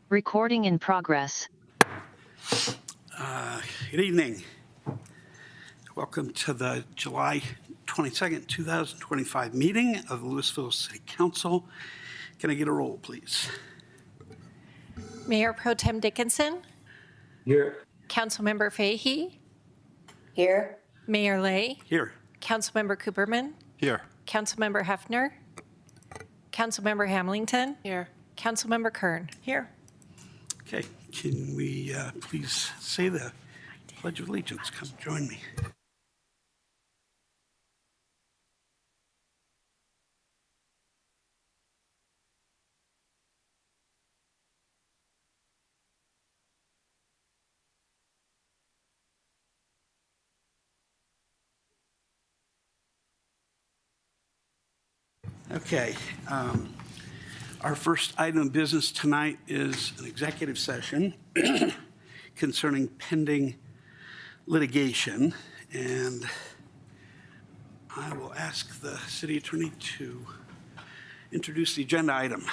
Recording in progress. Good evening. Welcome to the July 22nd, 2025 meeting of the Louisville City Council. Can I get a roll, please? Mayor Pro Tem Dickinson, Here. Councilmember Fahey, Here. Mayor Lay, Here. Councilmember Cooperman, Here. Councilmember Hefner, Councilmember Hamilton, Here. Councilmember Kern. Here. Okay, can we please say the Pledge of Allegiance? Come join me. Okay, our first item of business tonight is an executive session concerning pending litigation, and I will ask the city attorney to introduce the agenda item.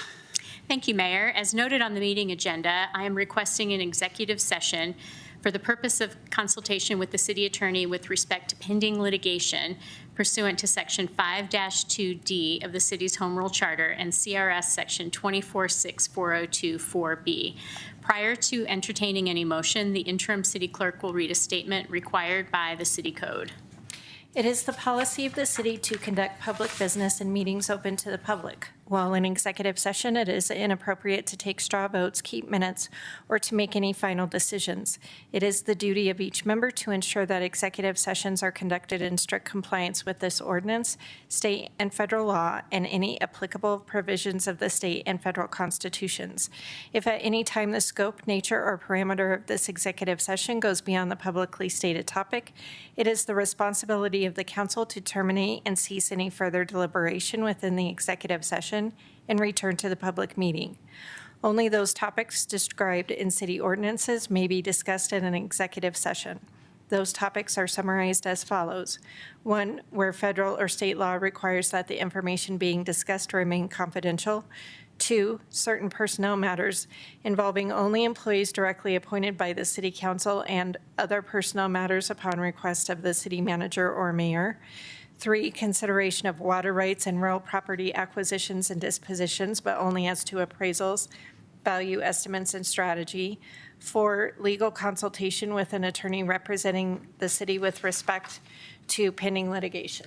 Thank you, Mayor. As noted on the meeting agenda, I am requesting an executive session for the purpose of consultation with the city attorney with respect to pending litigation pursuant to Section 5-2D of the city's Home Rule Charter and CRS Section 246402-4B. Prior to entertaining any motion, the interim city clerk will read a statement required by the city code. It is the policy of the city to conduct public business and meetings open to the public. While in executive session, it is inappropriate to take straw votes, keep minutes, or to make any final decisions. It is the duty of each member to ensure that executive sessions are conducted in strict compliance with this ordinance, state and federal law, and any applicable provisions of the state and federal constitutions. If at any time the scope, nature, or parameter of this executive session goes beyond the publicly stated topic, it is the responsibility of the council to terminate and cease any further deliberation within the executive session and return to the public meeting. Only those topics described in city ordinances may be discussed in an executive session. Those topics are summarized as follows. 1, where federal or state law requires that the information being discussed remain confidential. 2, certain personnel matters involving only employees directly appointed by the city council and other personnel matters upon request of the city manager or mayor. 3, consideration of water rights and real property acquisitions and dispositions, but only as to appraisals, value estimates, and strategy. 4, legal consultation with an attorney representing the city with respect to pending litigation.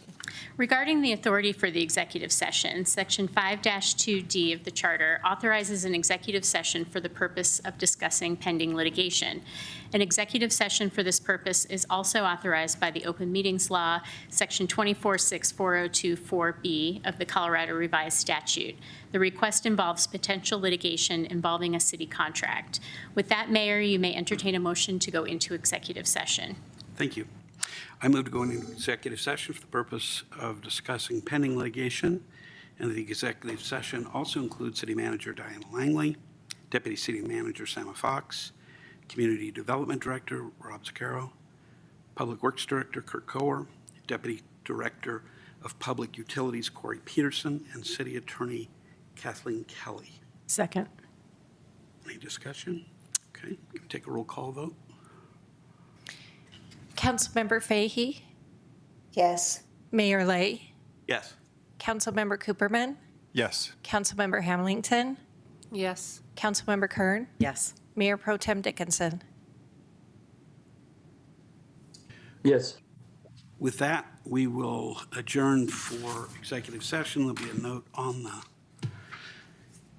Regarding the authority for the executive session, Section 5-2D of the Charter authorizes an executive session for the purpose of discussing pending litigation. An executive session for this purpose is also authorized by the Open Meetings Law, Section 246402-4B of the Colorado Revised Statute. The request involves potential litigation involving a city contract. With that, Mayor, you may entertain a motion to go into executive session. Thank you. I move to go into executive session for the purpose of discussing pending litigation, and the executive session also includes City Manager Diana Langley, Deputy City Manager Sama Fox, Community Development Director Rob Zucchero, Public Works Director Kurt Koer, Deputy Director of Public Utilities Corey Peterson, and City Attorney Kathleen Kelly. Second. Any discussion? Okay, can we take a roll call vote? Councilmember Fahey, Yes. Mayor Lay, Yes. Councilmember Cooperman, Yes. Councilmember Hamilton, Yes. Councilmember Kern, Yes. Mayor Pro Tem Dickinson. Yes. With that, we will adjourn for executive session. There'll be a note on the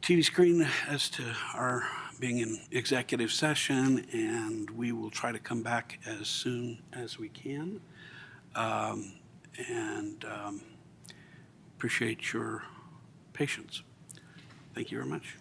TV screen as to our being in executive session, and we will try to come back as soon as we can. Appreciate your patience. Thank you very much.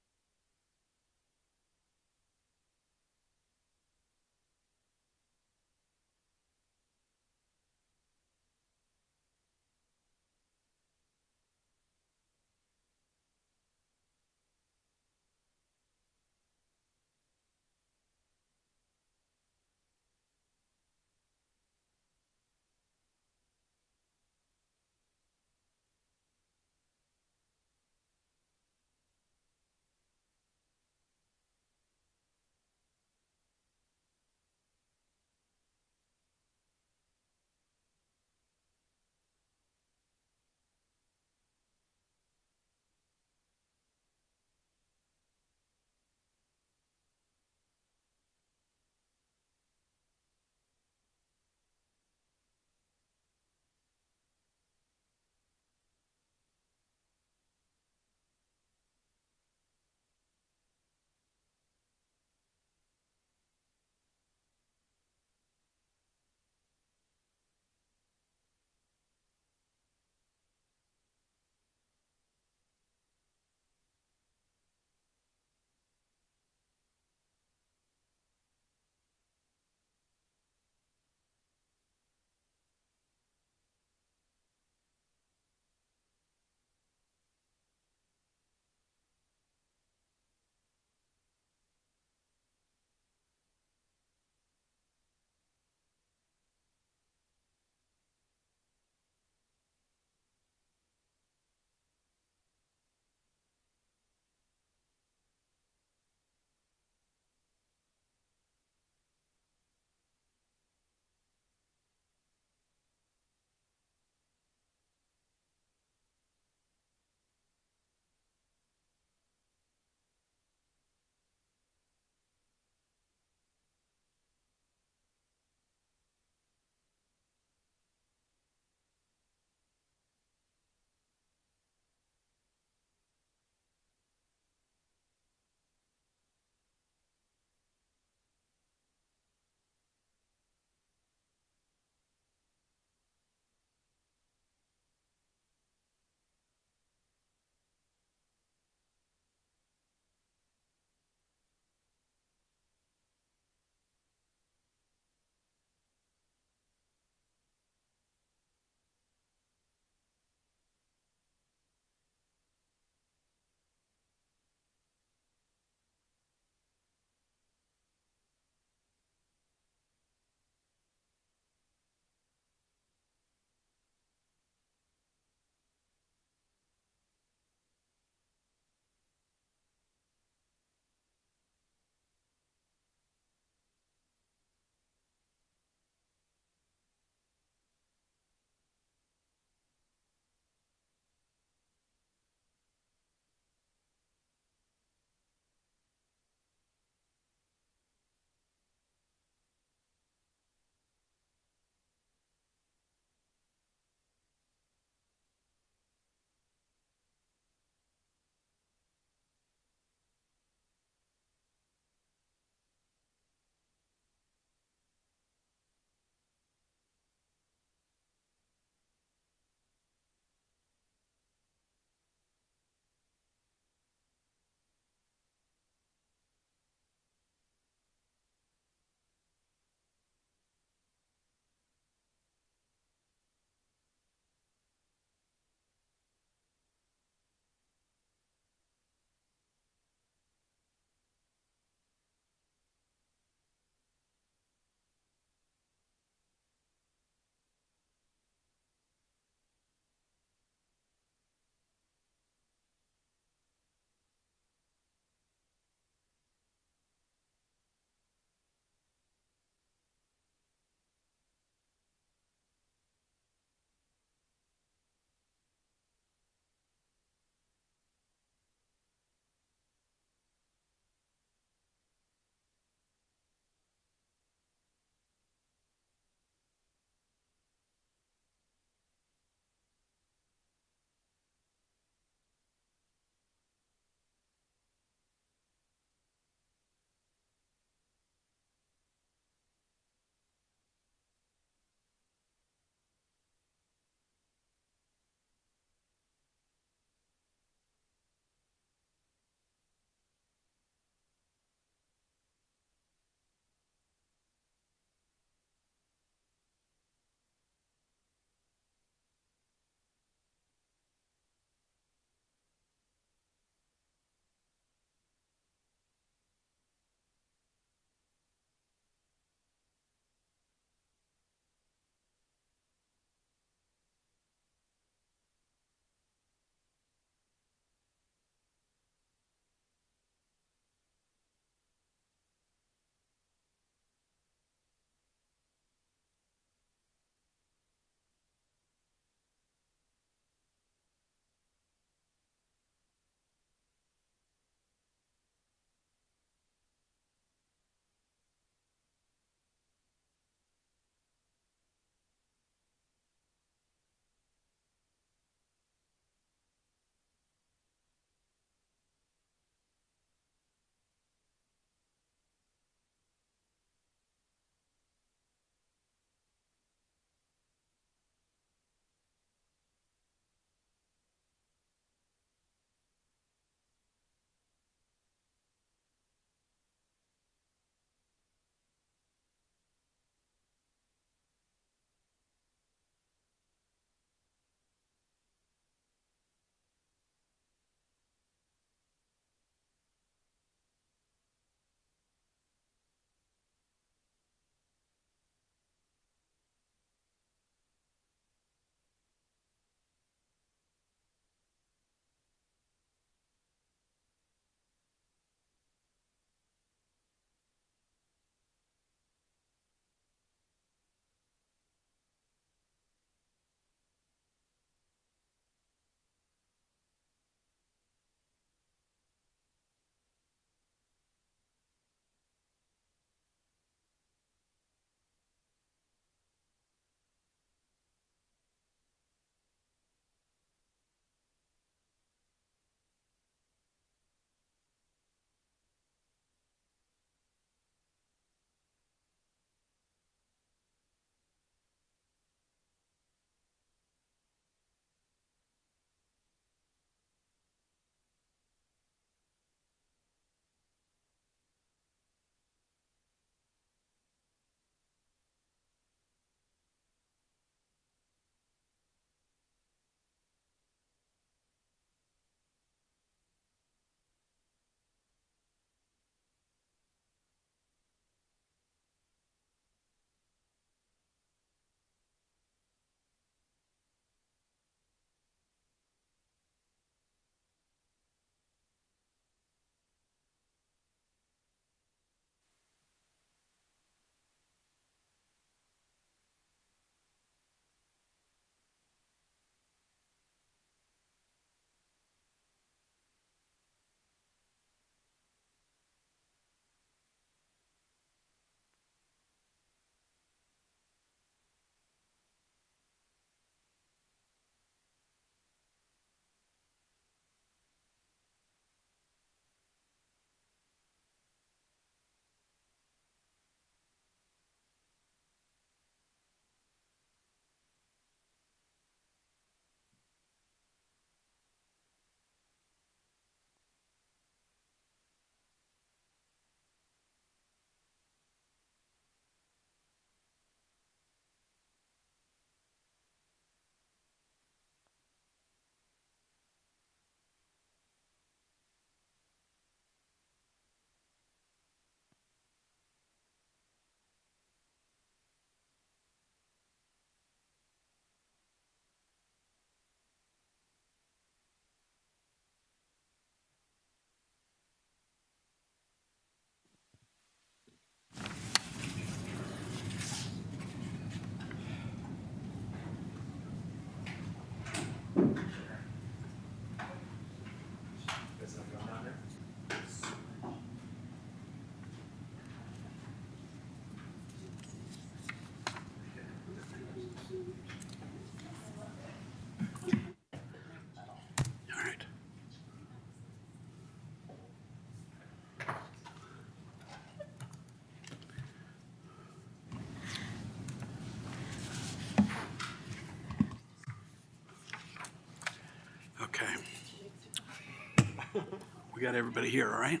We got everybody here, all right?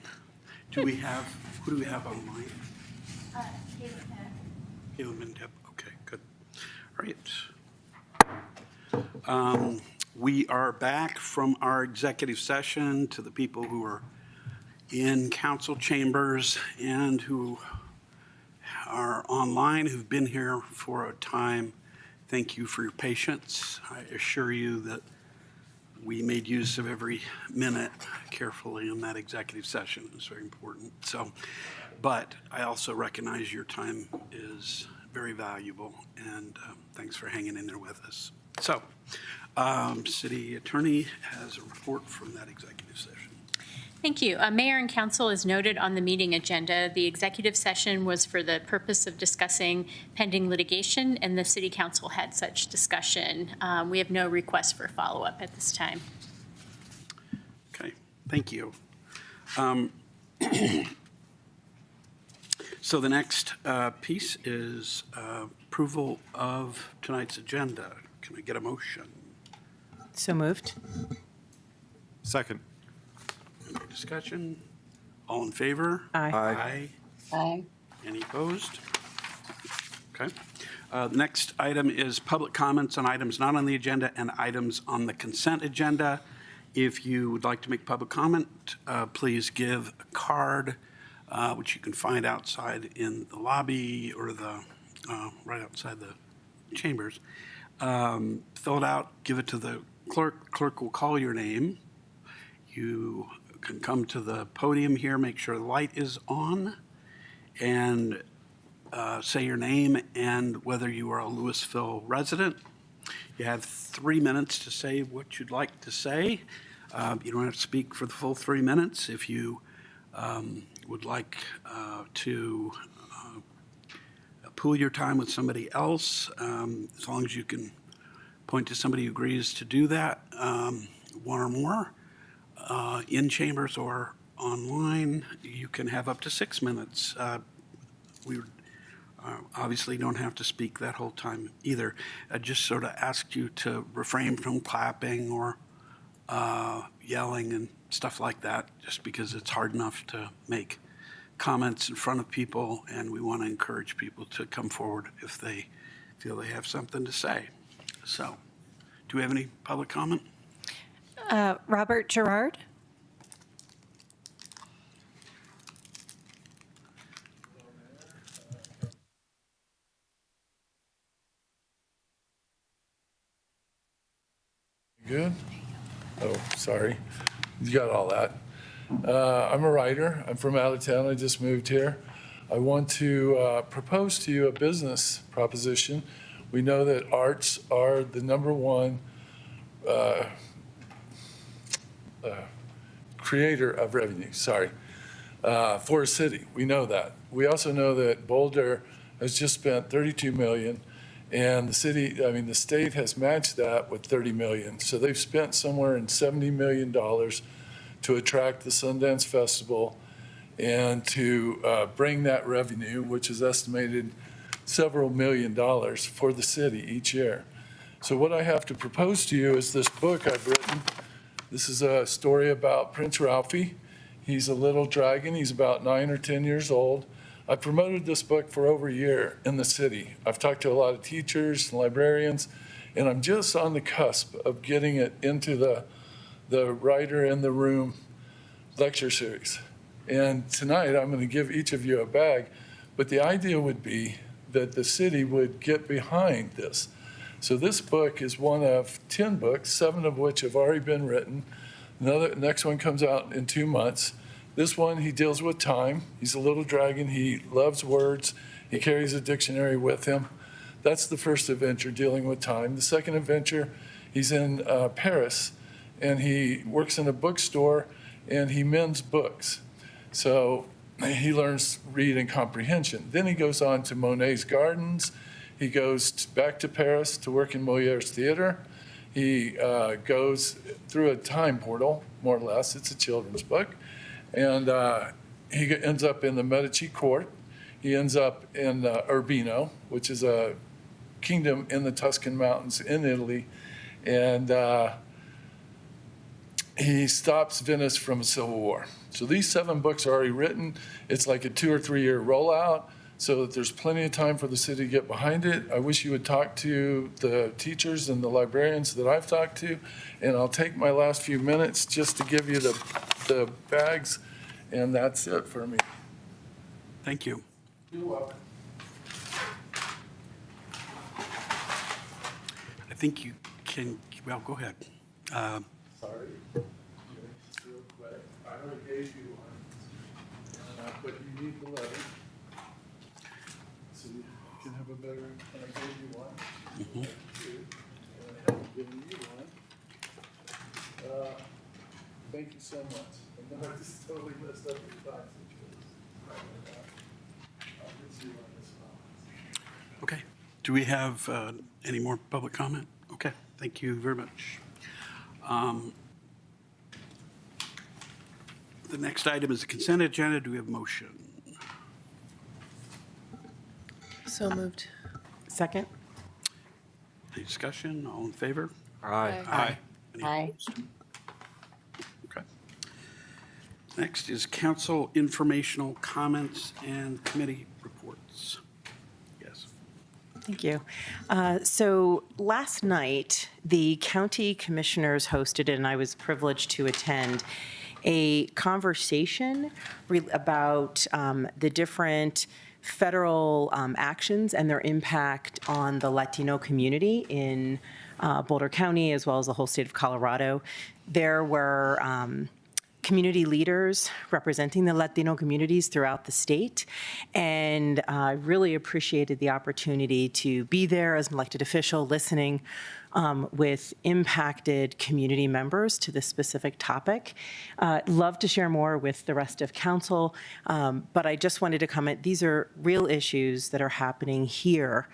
Who do we have online? Caleb and Deb, okay, good. All right. We are back from our executive session. To the people who are in council chambers and who are online, who've been here for a time, thank you for your patience. I assure you that we made use of every minute carefully in that executive session. It was very important. So, but I also recognize your time is very valuable, and thanks for hanging in there with us. So, City Attorney has a report from that executive session. Thank you. Mayor and council, as noted on the meeting agenda, the executive session was for the purpose of discussing pending litigation, and the city council had such discussion. We have no request for follow-up at this time. Okay, thank you. So the next piece is approval of tonight's agenda. Can I get a motion? So moved. Second. Any discussion? All in favor? Aye. Aye. Aye. Any opposed? Okay. Next item is public comments on items not on the agenda and items on the consent agenda. If you would like to make public comment, please give a card, which you can find outside in the lobby or the right outside the chambers. Fill it out, give it to the clerk. Clerk will call your name. You can come to the podium here, make sure the light is on, and say your name and whether you are a Louisville resident. You have 3 minutes to say what you'd like to say. You don't have to speak for the full 3 minutes. If you would like to pool your time with somebody else, as long as you can point to somebody who agrees to do that, one or more, in chambers or online, you can have up to 6 minutes. We obviously don't have to speak that whole time either. I just sort of asked you to refrain from clapping or yelling and stuff like that, just because it's hard enough to make comments in front of people, and we want to encourage people to come forward if they feel they have something to say. So, do we have any public comment? Robert Gerard. Good? Oh, sorry. You got all that. I'm a writer. I'm from out of town. I just moved here. I want to propose to you a business proposition. We know that arts are the number one creator of revenue, for a city. We know that. We also know that Boulder has just spent $32 million, and the state has matched that with $30 million. So they've spent somewhere in $70 million to attract the Sundance Festival and to bring that revenue, which is estimated several $1 million for the city each year. So what I have to propose to you is this book I've written. This is a story about Prince Ralphie. He's a little dragon. He's about 9 or 10 years old. I promoted this book for over a year in the city. I've talked to a lot of teachers and librarians, and I'm just on the cusp of getting it into the Writer in the Room lecture series. And tonight I'm going to give each of you a bag, but the idea would be that the city would get behind this. So this book is one of 10 books, 7 of which have already been written. Next one comes out in 2 months. This one, he deals with time. He's a little dragon. He loves words. He carries a dictionary with him. That's the first adventure, dealing with time. The second adventure, he's in Paris, and he works in a bookstore, and he mends books. So he learns read and comprehension. Then he goes on to Monet's Gardens. He goes back to Paris to work in Molière's theater. He goes through a time portal, more or less. It's a children's book. And he ends up in the Medici court. He ends up in Urbino, which is a kingdom in the Tuscan mountains in Italy. And he stops Venice from a civil war. So these 7 books are already written. It's like a 2 or 3 year rollout, so that there's plenty of time for the city to get behind it. I wish you would talk to the teachers and the librarians that I've talked to, and I'll take my last few minutes just to give you the bags, and that's it for me. Thank you. You're welcome. I think you can, well, go ahead. Sorry. Real quick. I already gave you one, but you need the letter. So you can have a better, and I gave you one. Two, and I haven't given you one. Thank you so much. And then I just totally messed up your time situation. I'll get you on this one. Okay. Do we have any more public comment? Okay, thank you very much. The next item is the consent agenda. Do we have a motion? So moved. Second? Any discussion? All in favor? Aye. Any Aye. opposed? Okay. Next is council informational comments and committee reports. Yes. Thank you. So last night, the county commissioners hosted, and I was privileged to attend, a conversation about the different federal actions and their impact on the Latino community in Boulder County, as well as the whole state of Colorado. There were community leaders representing the Latino communities throughout the state. And I really appreciated the opportunity to be there as an elected official, listening with impacted community members to this specific topic. Love to share more with the rest of council, but I just wanted to comment, these are real issues that are happening here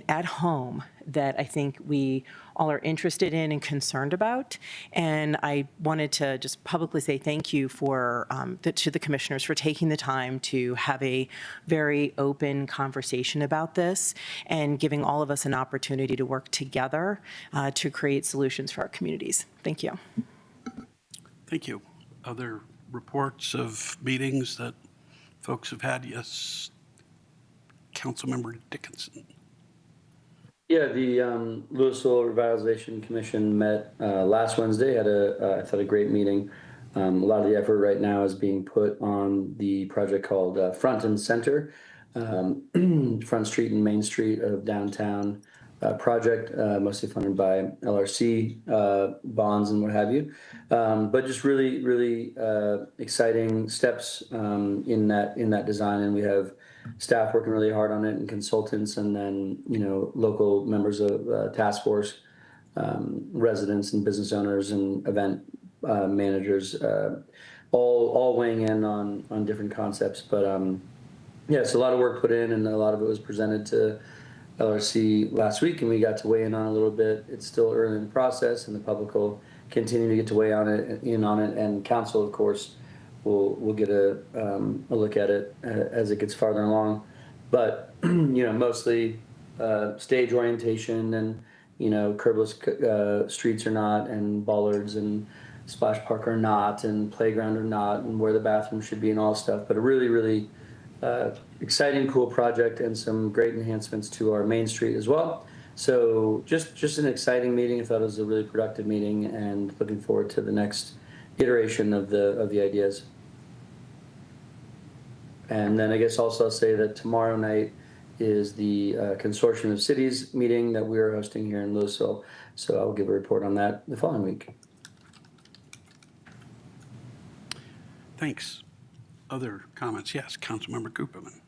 at home that I think we all are interested in and concerned about. And I wanted to just publicly say thank you for to the commissioners for taking the time to have a very open conversation about this and giving all of us an opportunity to work together to create solutions for our communities. Thank you. Thank you. Other reports of meetings that folks have had? Yes. Councilmember Dickinson. Yeah, the Louisville Revitalization Commission met last Wednesday, had I thought a great meeting. A lot of the effort right now is being put on the project called Front and Center, Front Street and Main Street of downtown project, mostly funded by LRC bonds and what have you. But just really, really exciting steps in that design, and we have staff working really hard on it and consultants, and then local members of task force, residents and business owners and event managers, all weighing in on different concepts. But yeah, it's a lot of work put in, and a lot of it was presented to LRC last week, and we got to weigh in on it a little bit. It's still early in the process, and the public will continue to get to weigh in on it, and council, of course, we'll get a look at it as it gets farther along. But mostly stage orientation, and curbless streets or not, and bollards and splash park or not, and playground or not, and where the bathroom should be and all stuff. But a really, really exciting, cool project, and some great enhancements to our main street as well. So just an exciting meeting. I thought it was a really productive meeting, and looking forward to the next iteration of the ideas. And then I guess also I'll say that tomorrow night is the Consortium of Cities meeting that we are hosting here in Louisville. So I'll give a report on that the following week. Thanks. Other comments? Yes, Councilmember Cooperman.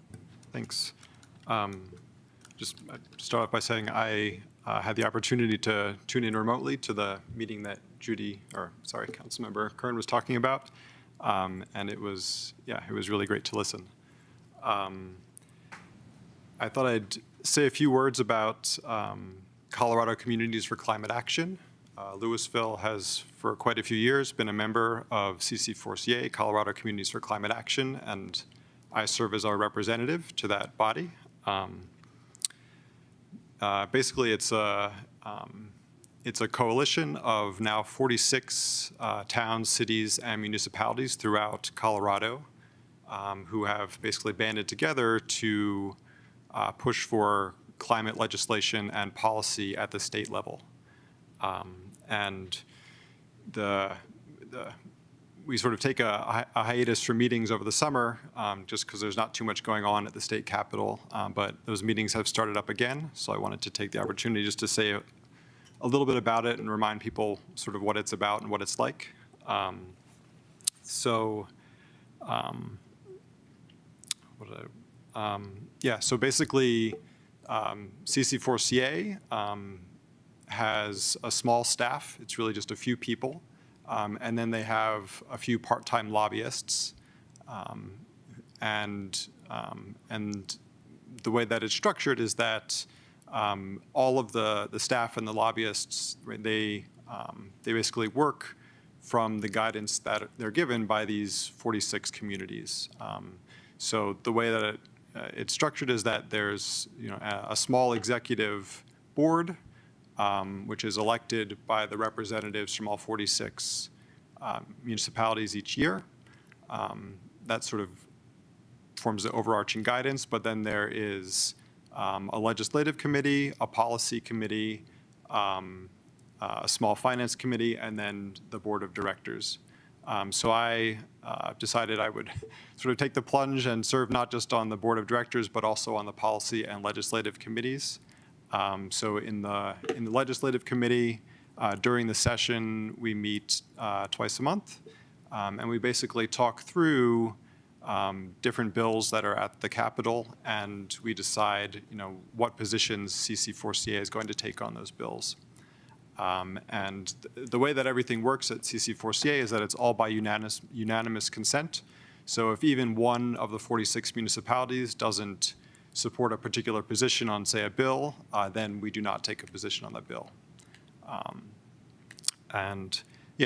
Thanks. Just start off by saying I had the opportunity to tune in remotely to the meeting that Councilmember Kern was talking about, and it was really great to listen. I thought I'd say a few words about Colorado Communities for Climate Action. Louisville has, for quite a few years, been a member of CC4CA, Colorado Communities for Climate Action, and I serve as our representative to that body. Basically, it's a It's a coalition of now 46 towns, cities, and municipalities throughout Colorado who have basically banded together to push for climate legislation and policy at the state level. And we sort of take a hiatus from meetings over the summer just because there's not too much going on at the state capitol, but those meetings have started up again. So I wanted to take the opportunity just to say a little bit about it and remind people sort of what it's about and what it's like. So basically CC4CA has a small staff. It's really just a few people. And then they have a few part-time lobbyists. And the way that it's structured is that all of the staff and the lobbyists, right, they basically work from the guidance that they're given by these 46 communities. So the way that it's structured is that there's a small executive board, which is elected by the representatives from all 46 municipalities each year. That sort of forms the overarching guidance, but then there is a legislative committee, a policy committee, a small finance committee, and then the board of directors. So I decided I would sort of take the plunge and serve not just on the board of directors, but also on the policy and legislative committees. So in the legislative committee, during the session, we meet twice a month, and we basically talk through different bills that are at the Capitol, and we decide, what positions CC4CA is going to take on those bills. And the way that everything works at CC4CA is that it's all by unanimous consent. So if even one of the 46 municipalities doesn't support a particular position on, say, a bill, then we do not take a position on that bill.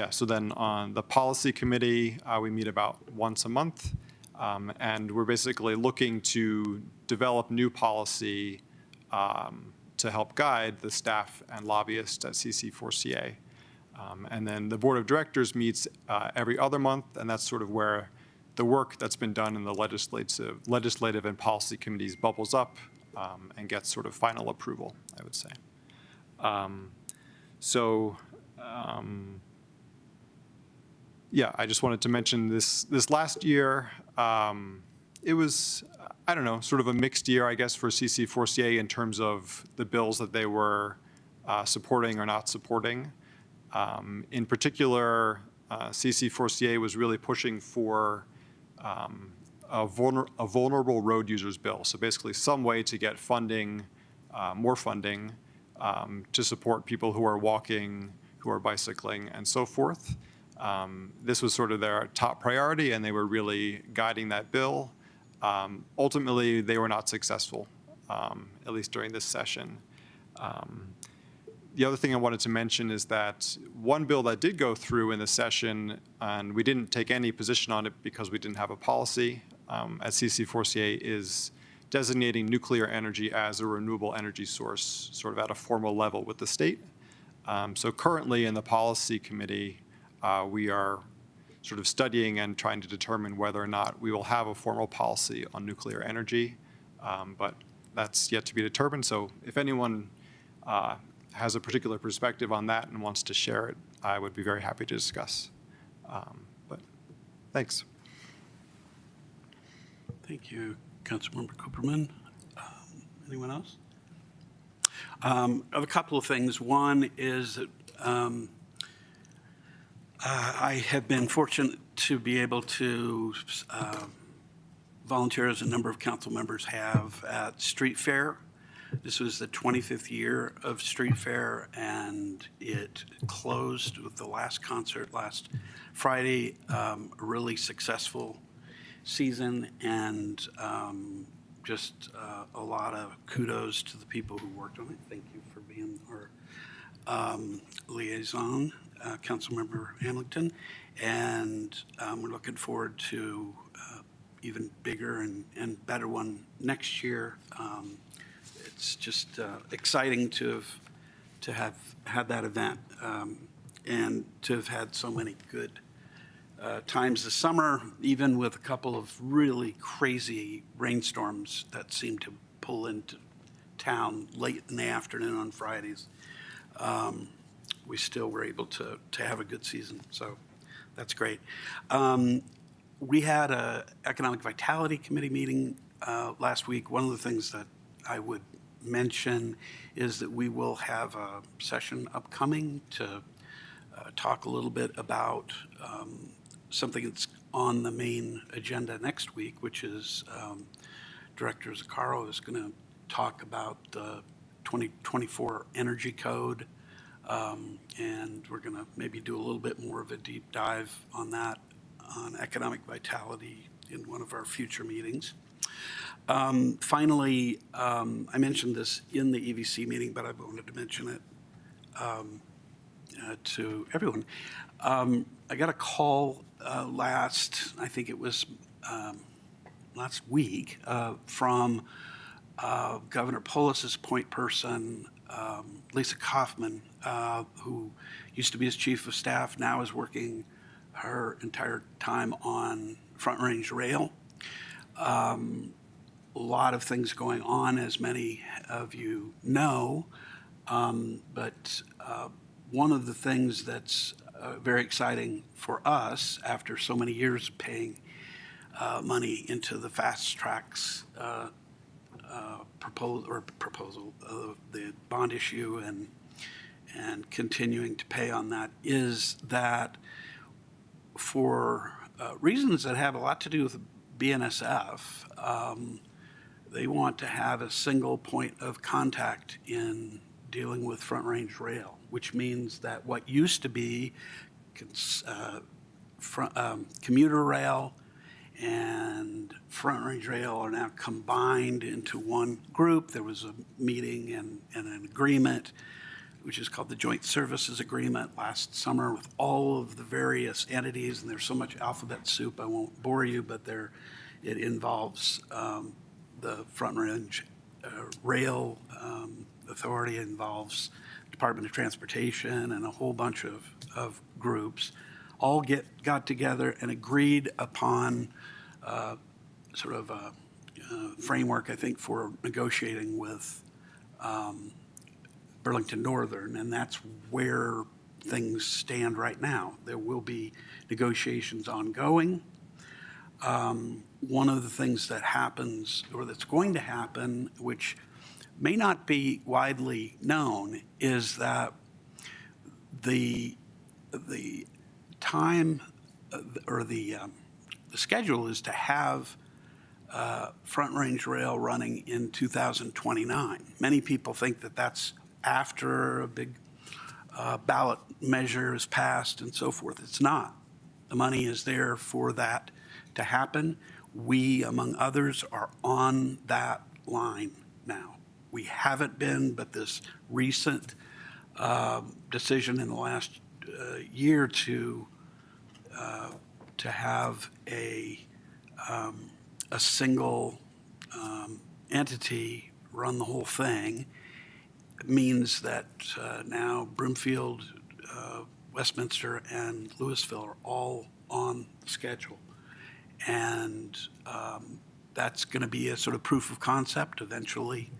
So then on the policy committee, we meet about once a month, and we're basically looking to develop new policy to help guide the staff and lobbyists at CC4CA. And then the board of directors meets every other month, and that's sort of where the work that's been done in the legislative and policy committees bubbles up and gets sort of final approval, I would say. I just wanted to mention this last year, it was, sort of a mixed year, I guess, for CC4CA in terms of the bills that they were supporting or not supporting. In particular, CC4CA was really pushing for a vulnerable road users bill. So basically some way to get funding, more funding, to support people who are walking, who are bicycling, and so forth. This was sort of their top priority, and they were really guiding that bill. Ultimately, they were not successful, at least during this session. The other thing I wanted to mention is that one bill that did go through in the session, and we didn't take any position on it because we didn't have a policy at CC4CA, is designating nuclear energy as a renewable energy source, sort of at a formal level with the state. So currently in the policy committee, we are sort of studying and trying to determine whether or not we will have a formal policy on nuclear energy, but that's yet to be determined. So if anyone has a particular perspective on that and wants to share it, I would be very happy to discuss. But thanks. Thank you, Councilmember Cooperman. Anyone else? I have a couple of things. One is that I have been fortunate to be able to volunteer, as a number of council members have, at Street Fair. This was the 25th year of Street Fair, and it closed with the last concert last Friday. A really successful season, and just a lot of kudos to the people who worked on it. Thank you for being our liaison, Councilmember Hamilton. And we're looking forward to even bigger and better one next year. It's just exciting to to have had that event and to have had so many good times this summer, even with a couple of really crazy rainstorms that seemed to pull into town late in the afternoon on Fridays. We still were able to have a good season, so that's great. We had a Economic Vitality Committee meeting last week. One of the things that I would mention is that we will have a session upcoming to talk a little bit about something that's on the main agenda next week, which is Director Zaccaro is going to talk about the 2024 Energy Code, and we're going to maybe do a little bit more of a deep dive on that, on economic vitality in one of our future meetings. Finally, I mentioned this in the EVC meeting, but I wanted to mention it to everyone. I got a call I think it was last week, from Governor Polis's point person, Lisa Kaufman, who used to be his chief of staff, now is working her entire time on Front Range Rail. A lot of things going on, as many of you know, but one of the things that's very exciting for us after so many years of paying money into the Fast Tracks proposal, the bond issue, and continuing to pay on that, is that for reasons that have a lot to do with BNSF, they want to have a single point of contact in dealing with Front Range Rail, which means that what used to be commuter rail and Front Range Rail are now combined into one group. There was a meeting and an agreement, which is called the Joint Services Agreement, last summer with all of the various entities, and there's so much alphabet soup, I won't bore you, but it involves the Front Range Rail Authority, involves Department of Transportation, and a whole bunch of groups, all got together and agreed upon sort of a framework, I think, for negotiating with Burlington Northern, and that's where things stand right now. There will be negotiations ongoing. One of the things that happens, or that's going to happen, which may not be widely known, is that the time or the schedule is to have Front Range Rail running in 2029. Many people think that that's after a big ballot measure is passed and so forth. It's not. The money is there for that to happen. We, among others, are on that line now. We haven't been, but this recent decision in the last year to have a single entity run the whole thing means that now Broomfield, Westminster, and Louisville are all on the schedule. And that's going to be a sort of proof of concept. Eventually,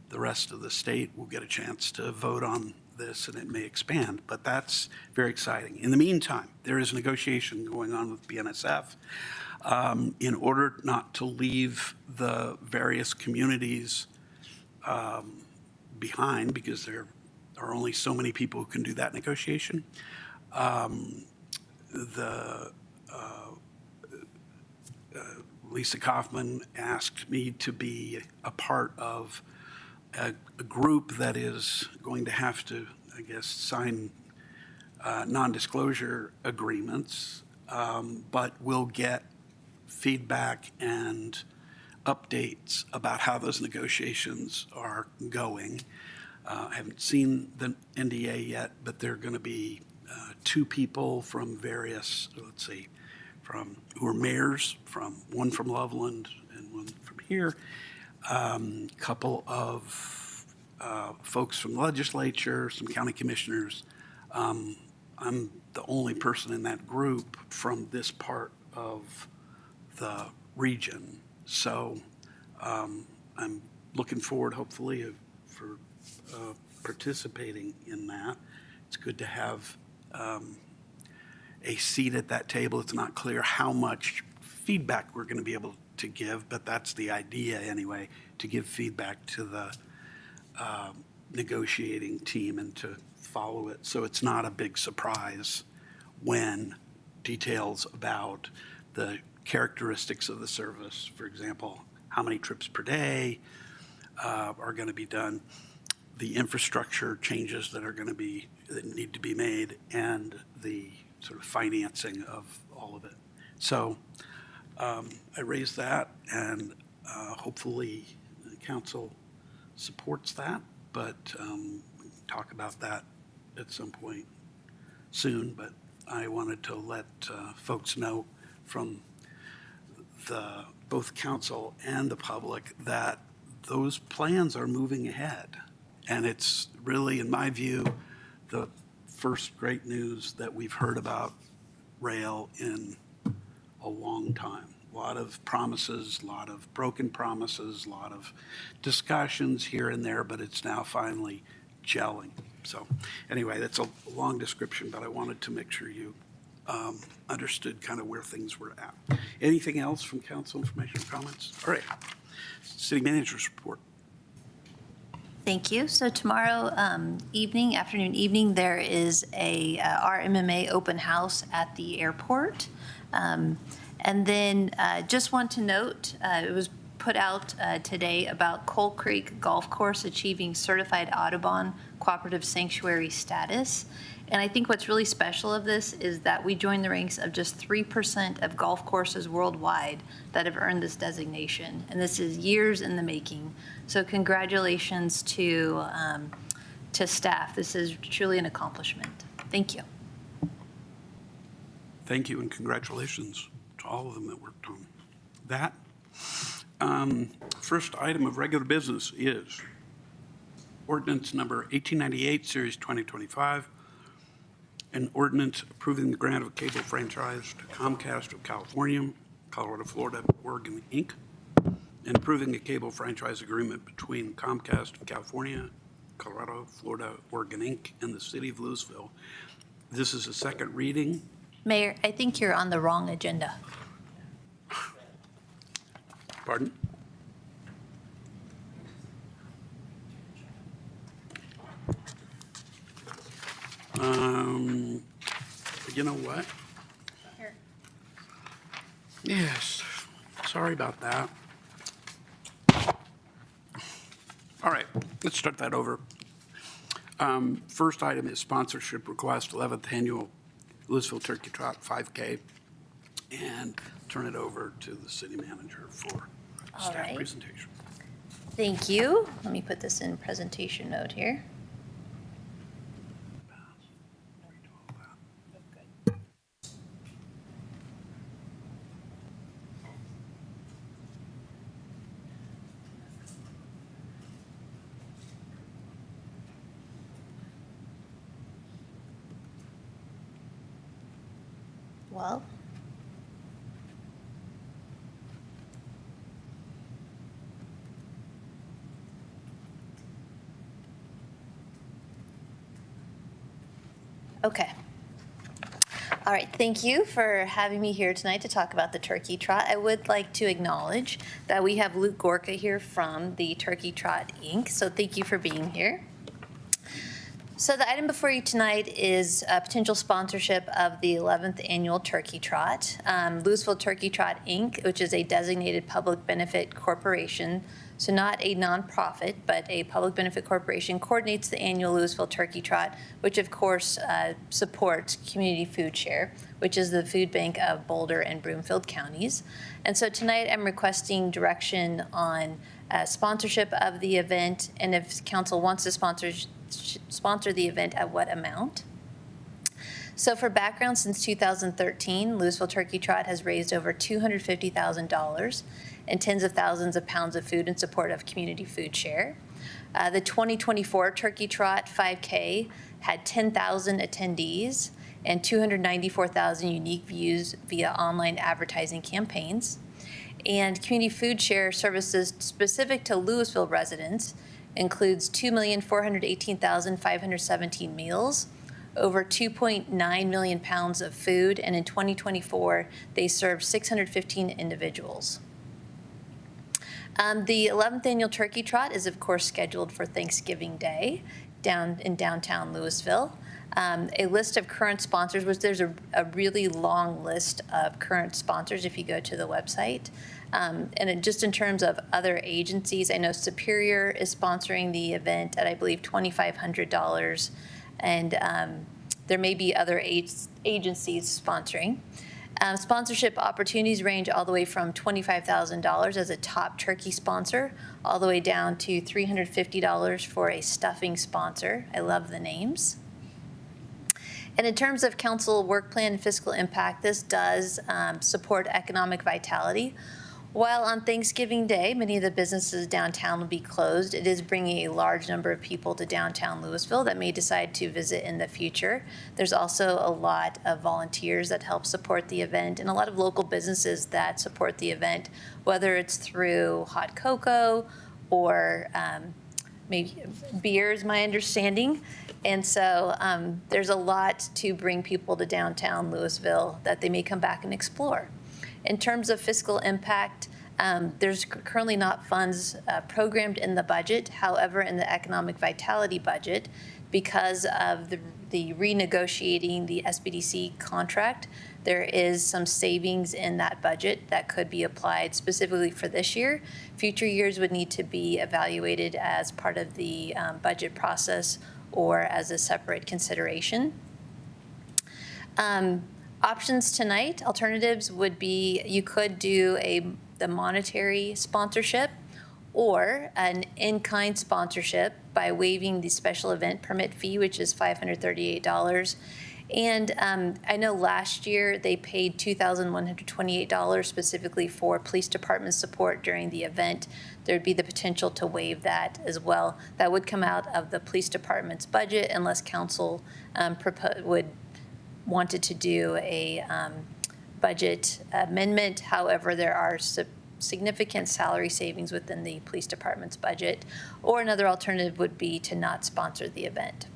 the rest of the state will get a chance to vote on this, and it may expand, but that's very exciting. In the meantime, there is negotiation going on with BNSF in order not to leave the various communities behind, because there are only so many people who can do that negotiation. Lisa Kaufman asked me to be a part of a group that is going to have to, I guess, sign non-disclosure agreements, but will get feedback and updates about how those negotiations are going. I haven't seen the NDA yet, but there are going to be two people from various, let's see, who are mayors, one from Loveland and one from here, couple of folks from the legislature, some county commissioners. I'm the only person in that group from this part of the region. So I'm looking forward, hopefully, for participating in that. It's good to have a seat at that table. It's not clear how much feedback we're going to be able to give, but that's the idea anyway, to give feedback to the negotiating team and to follow it. So it's not a big surprise when details about the characteristics of the service, for example, how many trips per day are going to be done, the infrastructure changes that need to be made, and the sort of financing of all of it. So I raised that, and hopefully the council supports that, but we can talk about that at some point soon. But I wanted to let folks know from both council and the public that those plans are moving ahead. And it's really, in my view, the first great news that we've heard about rail in a long time. A lot of promises, a lot of broken promises, a lot of discussions here and there, but it's now finally gelling. So anyway, that's a long description, but I wanted to make sure you understood kind of where things were at. Anything else from council, information or comments? All right, city manager's report. Thank you. So tomorrow afternoon, evening, there is a RMMA open house at the airport. And then just want to note, it was put out today about Coal Creek Golf Course achieving certified Audubon cooperative sanctuary status. And I think what's really special of this is that we joined the ranks of just 3% of golf courses worldwide that have earned this designation. And this is years in the making. So congratulations to staff. This is truly an accomplishment. Thank you. Thank you and congratulations to all of them that worked on that. First item of regular business is ordinance number 1898, series 2025, an ordinance approving the grant of a cable franchise to Comcast of California, Colorado, Florida, Oregon, Inc., and approving a cable franchise agreement between Comcast of California, Colorado, Florida, Oregon, Inc., and the city of Louisville. This is a second reading. Mayor, I think you're on the wrong agenda. Pardon? You know what? Yes, sorry about that. All right, let's start that over. First item is sponsorship request, 11th annual Louisville Turkey Trot 5K, and turn it over to the city manager for staff right. presentation. Thank you. Let me put this in presentation mode here. Well, okay. All right, thank you for having me here tonight to talk about the Turkey Trot. I would like to acknowledge that we have Luke Gorka here from the Turkey Trot, Inc., so thank you for being here. So the item before you tonight is a potential sponsorship of the 11th annual Turkey Trot. Louisville Turkey Trot, Inc., which is a designated public benefit corporation, so not a nonprofit, but a public benefit corporation, coordinates the annual Louisville Turkey Trot, which of course supports Community Food Share, which is the food bank of Boulder and Broomfield counties. And so tonight I'm requesting direction on sponsorship of the event, and if council wants to sponsor the event, at what amount. So for background, since 2013, Louisville Turkey Trot has raised over $250,000, and tens of thousands of pounds of food in support of Community Food Share. The 2024 Turkey Trot 5K had 10,000 attendees and 294,000 unique views via online advertising campaigns. And Community Food Share services specific to Louisville residents includes 2,418,517 meals, over 2.9 million pounds of food, and in 2024, they served 615 individuals. The 11th annual Turkey Trot is, of course, scheduled for Thanksgiving Day down in downtown Louisville. A list of current sponsors, which there's a really long list of current sponsors if you go to the website. Just in terms of other agencies, I know Superior is sponsoring the event at, I believe, $2,500, and there may be other agencies sponsoring. Sponsorship opportunities range all the way from $25,000 as a top turkey sponsor, all the way down to $350 for a stuffing sponsor. I love the names. And in terms of council work plan and fiscal impact, this does support economic vitality. While on Thanksgiving Day, many of the businesses downtown will be closed, it is bringing a large number of people to downtown Louisville that may decide to visit in the future. There's also a lot of volunteers that help support the event and a lot of local businesses that support the event, whether it's through hot cocoa or maybe beer is my understanding. And so there's a lot to bring people to downtown Louisville that they may come back and explore. In terms of fiscal impact, there's currently not funds programmed in the budget. However, in the economic vitality budget, because of the renegotiating the SBDC contract, there is some savings in that budget that could be applied specifically for this year. Future years would need to be evaluated as part of the budget process or as a separate consideration. Options tonight, alternatives would be you could do the monetary sponsorship or an in-kind sponsorship by waiving the special event permit fee, which is $538. And I know last year they paid $2,128 specifically for police department support during the event. There'd be the potential to waive that as well. That would come out of the police department's budget unless council wanted to do a budget amendment. However, there are significant salary savings within the police department's budget, or another alternative would be to not sponsor the event.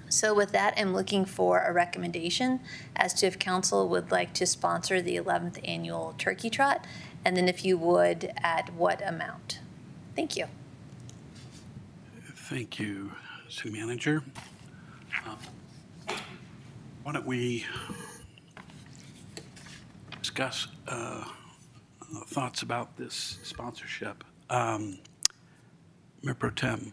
So with that, I'm looking for a recommendation as to if council would like to sponsor the 11th annual Turkey Trot, and then if you would, at what amount. Thank you. Thank you, City Manager. Why don't we discuss thoughts about this sponsorship? Mayor Pro Tem.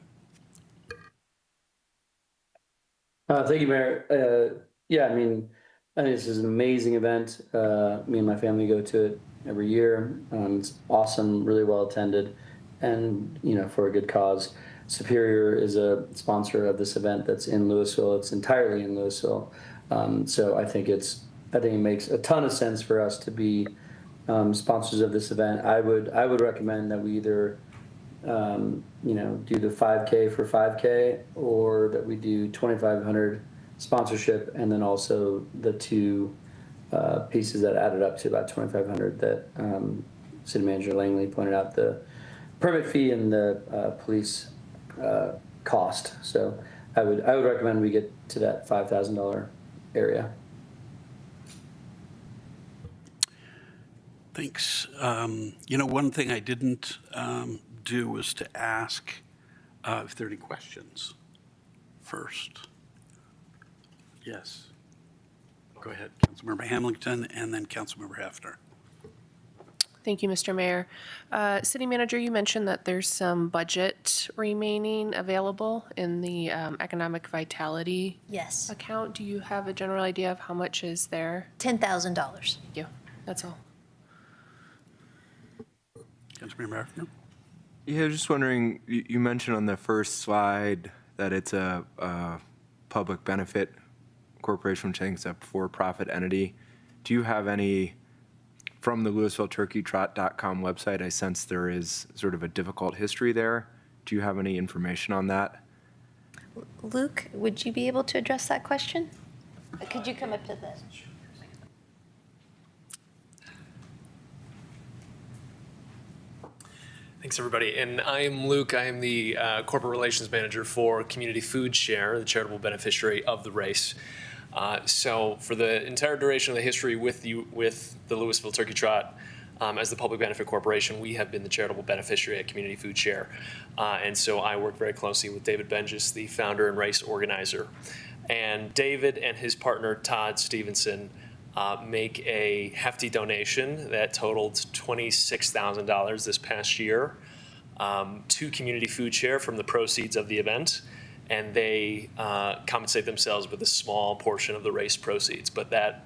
Thank you, Mayor. Yeah, I think this is an amazing event. Me and my family go to it every year. It's awesome, really well attended, and for a good cause. Superior is a sponsor of this event that's in Louisville. It's entirely in Louisville. So I think it makes a ton of sense for us to be sponsors of this event. I would recommend that we either do the 5K for 5K, or that we do 2,500 sponsorship, and then also the two pieces that added up to about 2,500 that City Manager Langley pointed out, the permit fee and the police cost. So I would recommend we get to that $5,000 area. Thanks. One thing I didn't do was to ask if there are any questions first. Yes. Go ahead, Councilmember Hamilton, and then Councilmember Hefner. Thank you, Mr. Mayor. City Manager, you mentioned that there's some budget remaining available in the Economic Vitality Yes, account. Do you have a general idea of how much is there? $10,000. Thank you. That's all. Councilmember Hefner. Yeah, just wondering, you mentioned on the first slide that it's a public benefit corporation, which I think is a for-profit entity. Do you have any from the LouisvilleTurkeyTrot.com website, I sense there is sort of a difficult history there. Do you have any information on that? Luke, would you be able to address that question? Could you come up to this? Thanks, everybody. And I am Luke. I am the Corporate Relations Manager for Community Food Share, the charitable beneficiary of the race. So for the entire duration of the history with the Louisville Turkey Trot, as the public benefit corporation, we have been the charitable beneficiary at Community Food Share. And so I work very closely with David Benjis, the founder and race organizer. And David and his partner, Todd Stevenson, make a hefty donation that totaled $26,000 this past year to Community Food Share from the proceeds of the event. And they compensate themselves with a small portion of the race proceeds. But that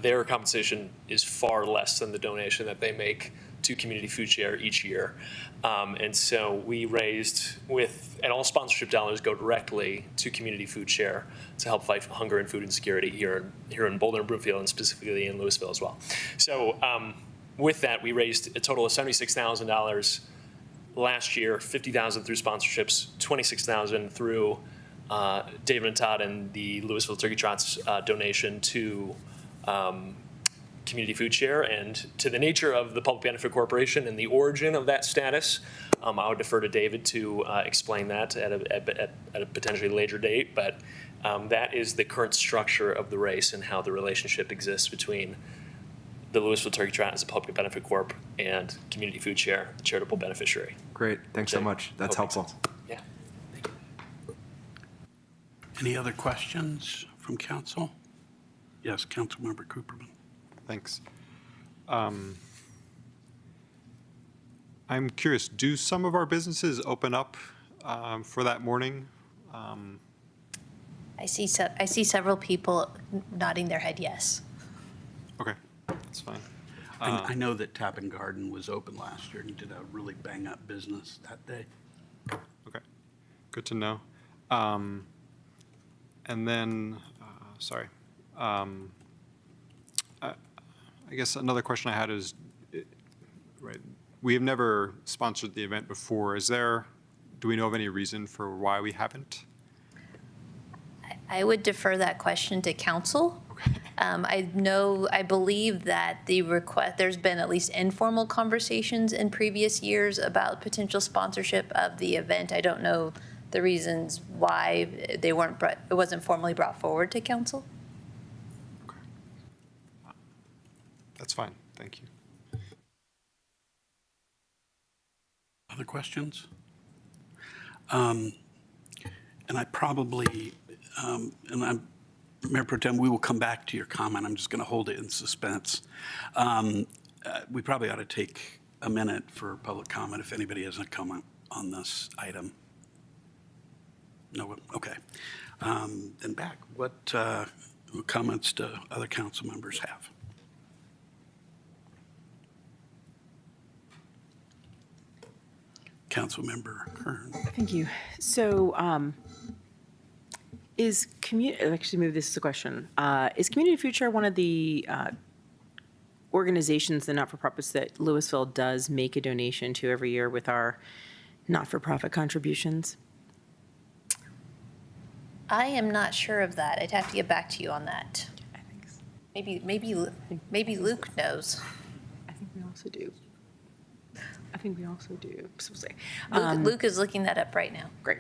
their compensation is far less than the donation that they make to Community Food Share each year. And so we raised and all sponsorship dollars go directly to Community Food Share to help fight hunger and food insecurity here in Boulder and Broomfield, and specifically in Louisville as well. So with that, we raised a total of $76,000 last year, $50,000 through sponsorships, $26,000 through David and Todd and the Louisville Turkey Trot's donation to Community Food Share. And to the nature of the Public Benefit Corporation and the origin of that status, I would defer to David to explain that at a potentially later date. But that is the current structure of the race and how the relationship exists between the Louisville Turkey Trot as a public benefit corp and Community Food Share, the charitable beneficiary. Great. Thanks so much. That's helpful. Yeah. Any other questions from council? Yes, Councilmember Cooperman. Thanks. I'm curious, do some of our businesses open up for that morning? I see several people nodding their head yes. Okay, that's fine. I know that Tap and Garden was open last year and did a really bang-up business that day. Okay, good to know. And then, sorry. I guess another question I had is, right, we have never sponsored the event before. Do we know of any reason for why we haven't? I would defer that question to council. Okay. I believe that there's been at least informal conversations in previous years about potential sponsorship of the event. I don't know the reasons why it wasn't formally brought forward to council. Okay. That's fine, thank you. Other questions? And I probably, Mayor Pro Tem, we will come back to your comment. I'm just going to hold it in suspense. We probably ought to take a minute for public comment if anybody has a comment on this item. No, okay. Then back. What comments do other council members have? Councilmember Kern. Thank you. So actually maybe this is a question. Is Community Food Share one of the organizations, the not-for-profits that Louisville does make a donation to every year with our not-for-profit contributions? I am not sure of that. I'd have to get back to you on that. I think so. Maybe Luke knows. I think we also do. So we'll say. Luke is looking that up right now. Great.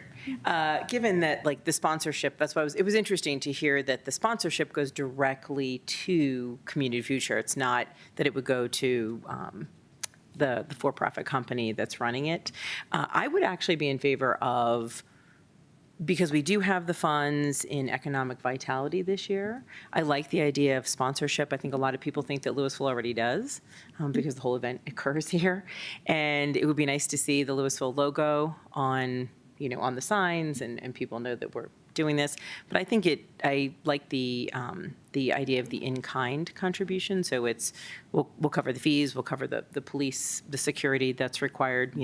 Given that, like, the sponsorship, that's why it was interesting to hear that the sponsorship goes directly to Community Food Share. It's not that it would go to the for-profit company that's running it. I would actually be in favor of, because we do have the funds in Economic Vitality this year, I like the idea of sponsorship. I think a lot of people think that Louisville already does because the whole event occurs here. And it would be nice to see the Louisville logo on the signs and people know that we're doing this. But I think I like the idea of the in-kind contribution. So we'll cover the fees, we'll cover the police, the security that's required,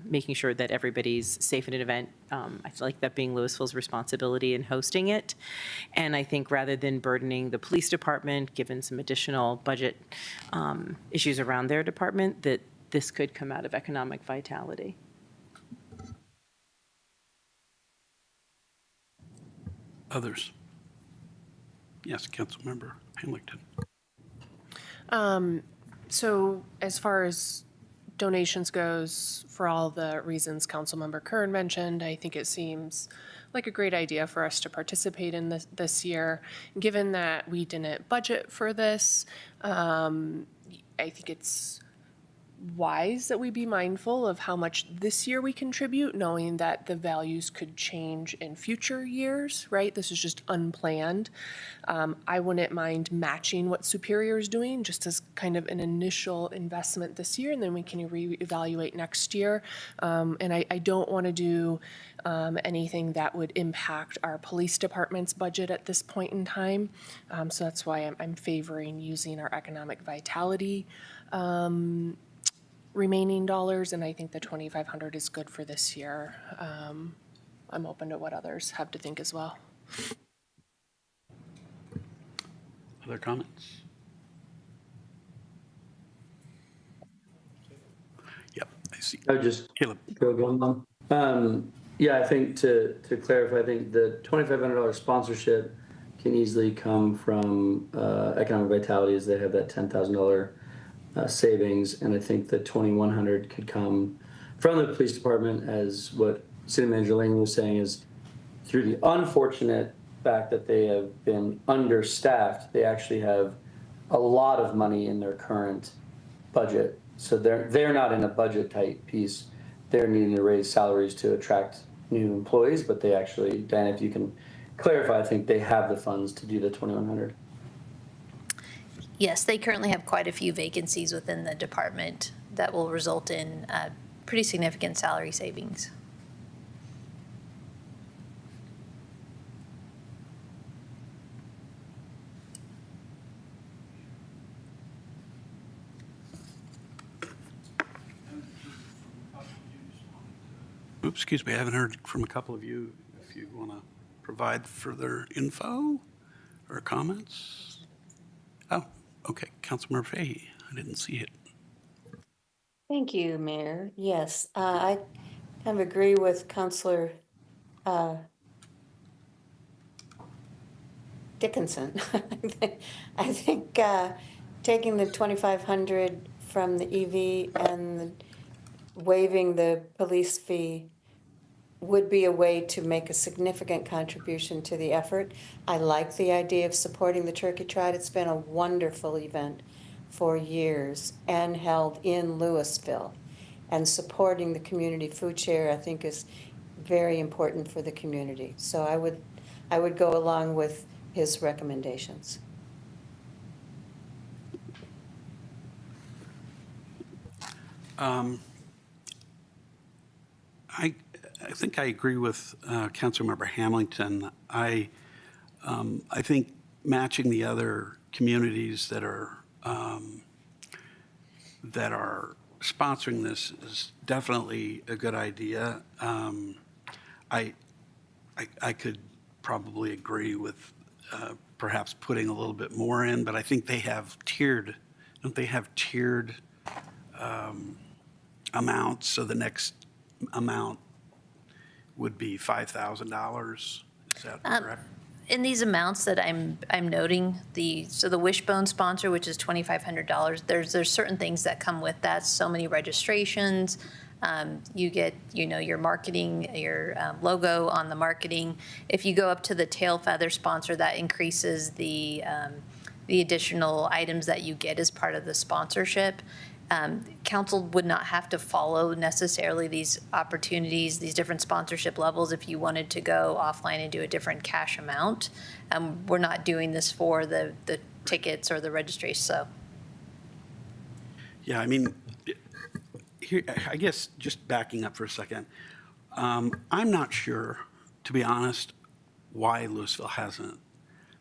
making sure that everybody's safe at an event. I feel like that being Louisville's responsibility in hosting it. And I think rather than burdening the police department, given some additional budget issues around their department, that this could come out of economic vitality. Others? Yes, Councilmember Hamilton. So as far as donations goes, for all the reasons Councilmember Kern mentioned, I think it seems like a great idea for us to participate in this year. Given that we didn't budget for this, I think it's wise that we be mindful of how much this year we contribute, knowing that the values could change in future years, right? This is just unplanned. I wouldn't mind matching what Superior is doing just as kind of an initial investment this year, and then we can reevaluate next year. And I don't want to do anything that would impact our police department's budget at this point in time. So that's why I'm favoring using our economic vitality remaining dollars, and I think the $2,500 is good for this year. I'm open to what others have to think as well. Other comments? Yep, I see. I would just Caleb. go on. Yeah, I think to clarify, I think the $2,500 sponsorship can easily come from Economic Vitality, as they have that $10,000 savings, and I think the $2,100 could come from the police department, as what City Manager Langley was saying, is through the unfortunate fact that they have been understaffed, they actually have a lot of money in their current budget. So they're not in a budget tight piece. They're needing to raise salaries to attract new employees, but they actually, Dan, if you can clarify, I think they have the funds to do the $2,100. Yes, they currently have quite a few vacancies within the department that will result in pretty significant salary savings. Oops, excuse me, I haven't heard from a couple of you. If you want to provide further info or comments? Oh, okay, Councilmember Fahey, I didn't see it. Thank you, Mayor. Yes, I kind of agree with Councilor Dickinson. I think taking the $2,500 from the EV and waiving the police fee would be a way to make a significant contribution to the effort. I like the idea of supporting the Turkey Trot. It's been a wonderful event for years and held in Louisville. And supporting the community food share, I think, is very important for the community. So I would go along with his recommendations. I think I agree with Councilmember Hamilton. I think matching the other communities that are sponsoring this is definitely a good idea. I could probably agree with perhaps putting a little bit more in, but I think they have tiered, don't they have tiered amounts? So the next amount would be $5,000. Is that correct? In these amounts that I'm noting, the Wishbone sponsor, which is $2,500, there's certain things that come with that. So many registrations. You get, your marketing, your logo on the marketing. If you go up to the tail feather sponsor, that increases the additional items that you get as part of the sponsorship. Council would not have to follow necessarily these opportunities, these different sponsorship levels, if you wanted to go offline and do a different cash amount. We're not doing this for the tickets or the registration, so. Yeah, I mean, here, I guess just backing up for a second, I'm not sure, to be honest, why Louisville hasn't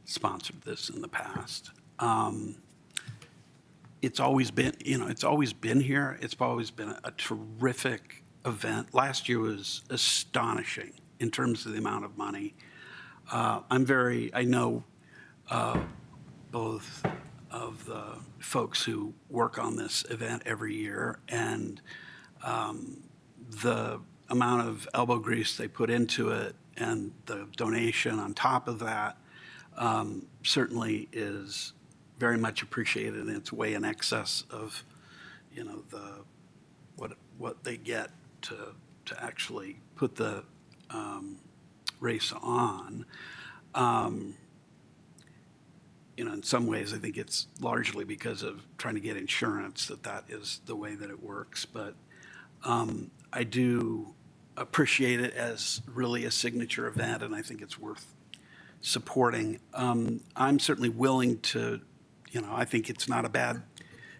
sponsored this in the past. It's always been, it's always been here. It's always been a terrific event. Last year was astonishing in terms of the amount of money. I know both of the folks who work on this event every year, and the amount of elbow grease they put into it and the donation on top of that certainly is very much appreciated, and it's way in excess of, what they get to actually put the race on. In some ways, I think it's largely because of trying to get insurance that is the way that it works. But I do appreciate it as really a signature event, and I think it's worth supporting. I'm certainly willing to, I think it's not a bad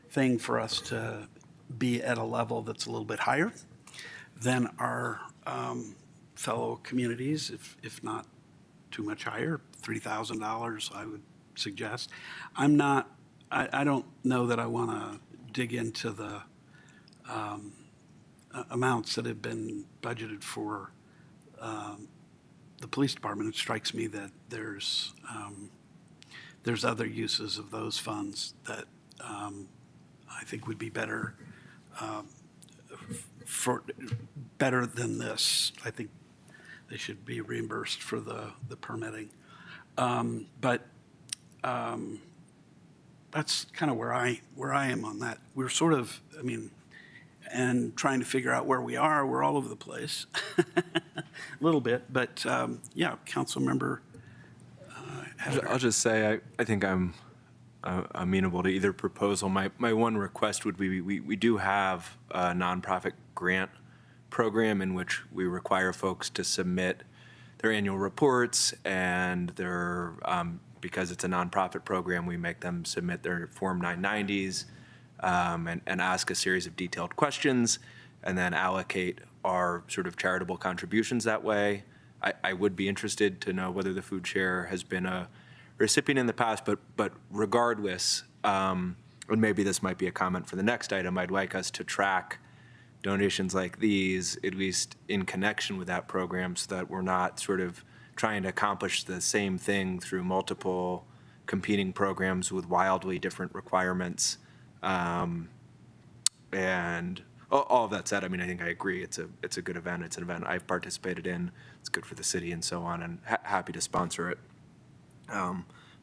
thing for us to be at a level that's a little bit higher than our fellow communities, if not too much higher, $3,000, I would suggest. I don't know that I want to dig into the amounts that have been budgeted for the police department. It strikes me that there's other uses of those funds that I think would be better better than this. I think they should be reimbursed for the permitting. But that's kind of where I am on that. We're sort of, and trying to figure out where we are. We're all over the place a little bit. But yeah, Councilmember Hester. I'll just say I think I'm amenable to either proposal. My one request would be we do have a nonprofit grant program in which we require folks to submit their annual reports, and their because it's a nonprofit program, we make them submit their Form 990s and ask a series of detailed questions, and then allocate our sort of charitable contributions that way. I would be interested to know whether the food share has been a recipient in the past, but regardless, and maybe this might be a comment for the next item, I'd like us to track donations like these, at least in connection with that program, so that we're not sort of trying to accomplish the same thing through multiple competing programs with wildly different requirements. And all of that said, I think I agree. It's a good event. It's an event I've participated in. It's good for the city and so on, and happy to sponsor it.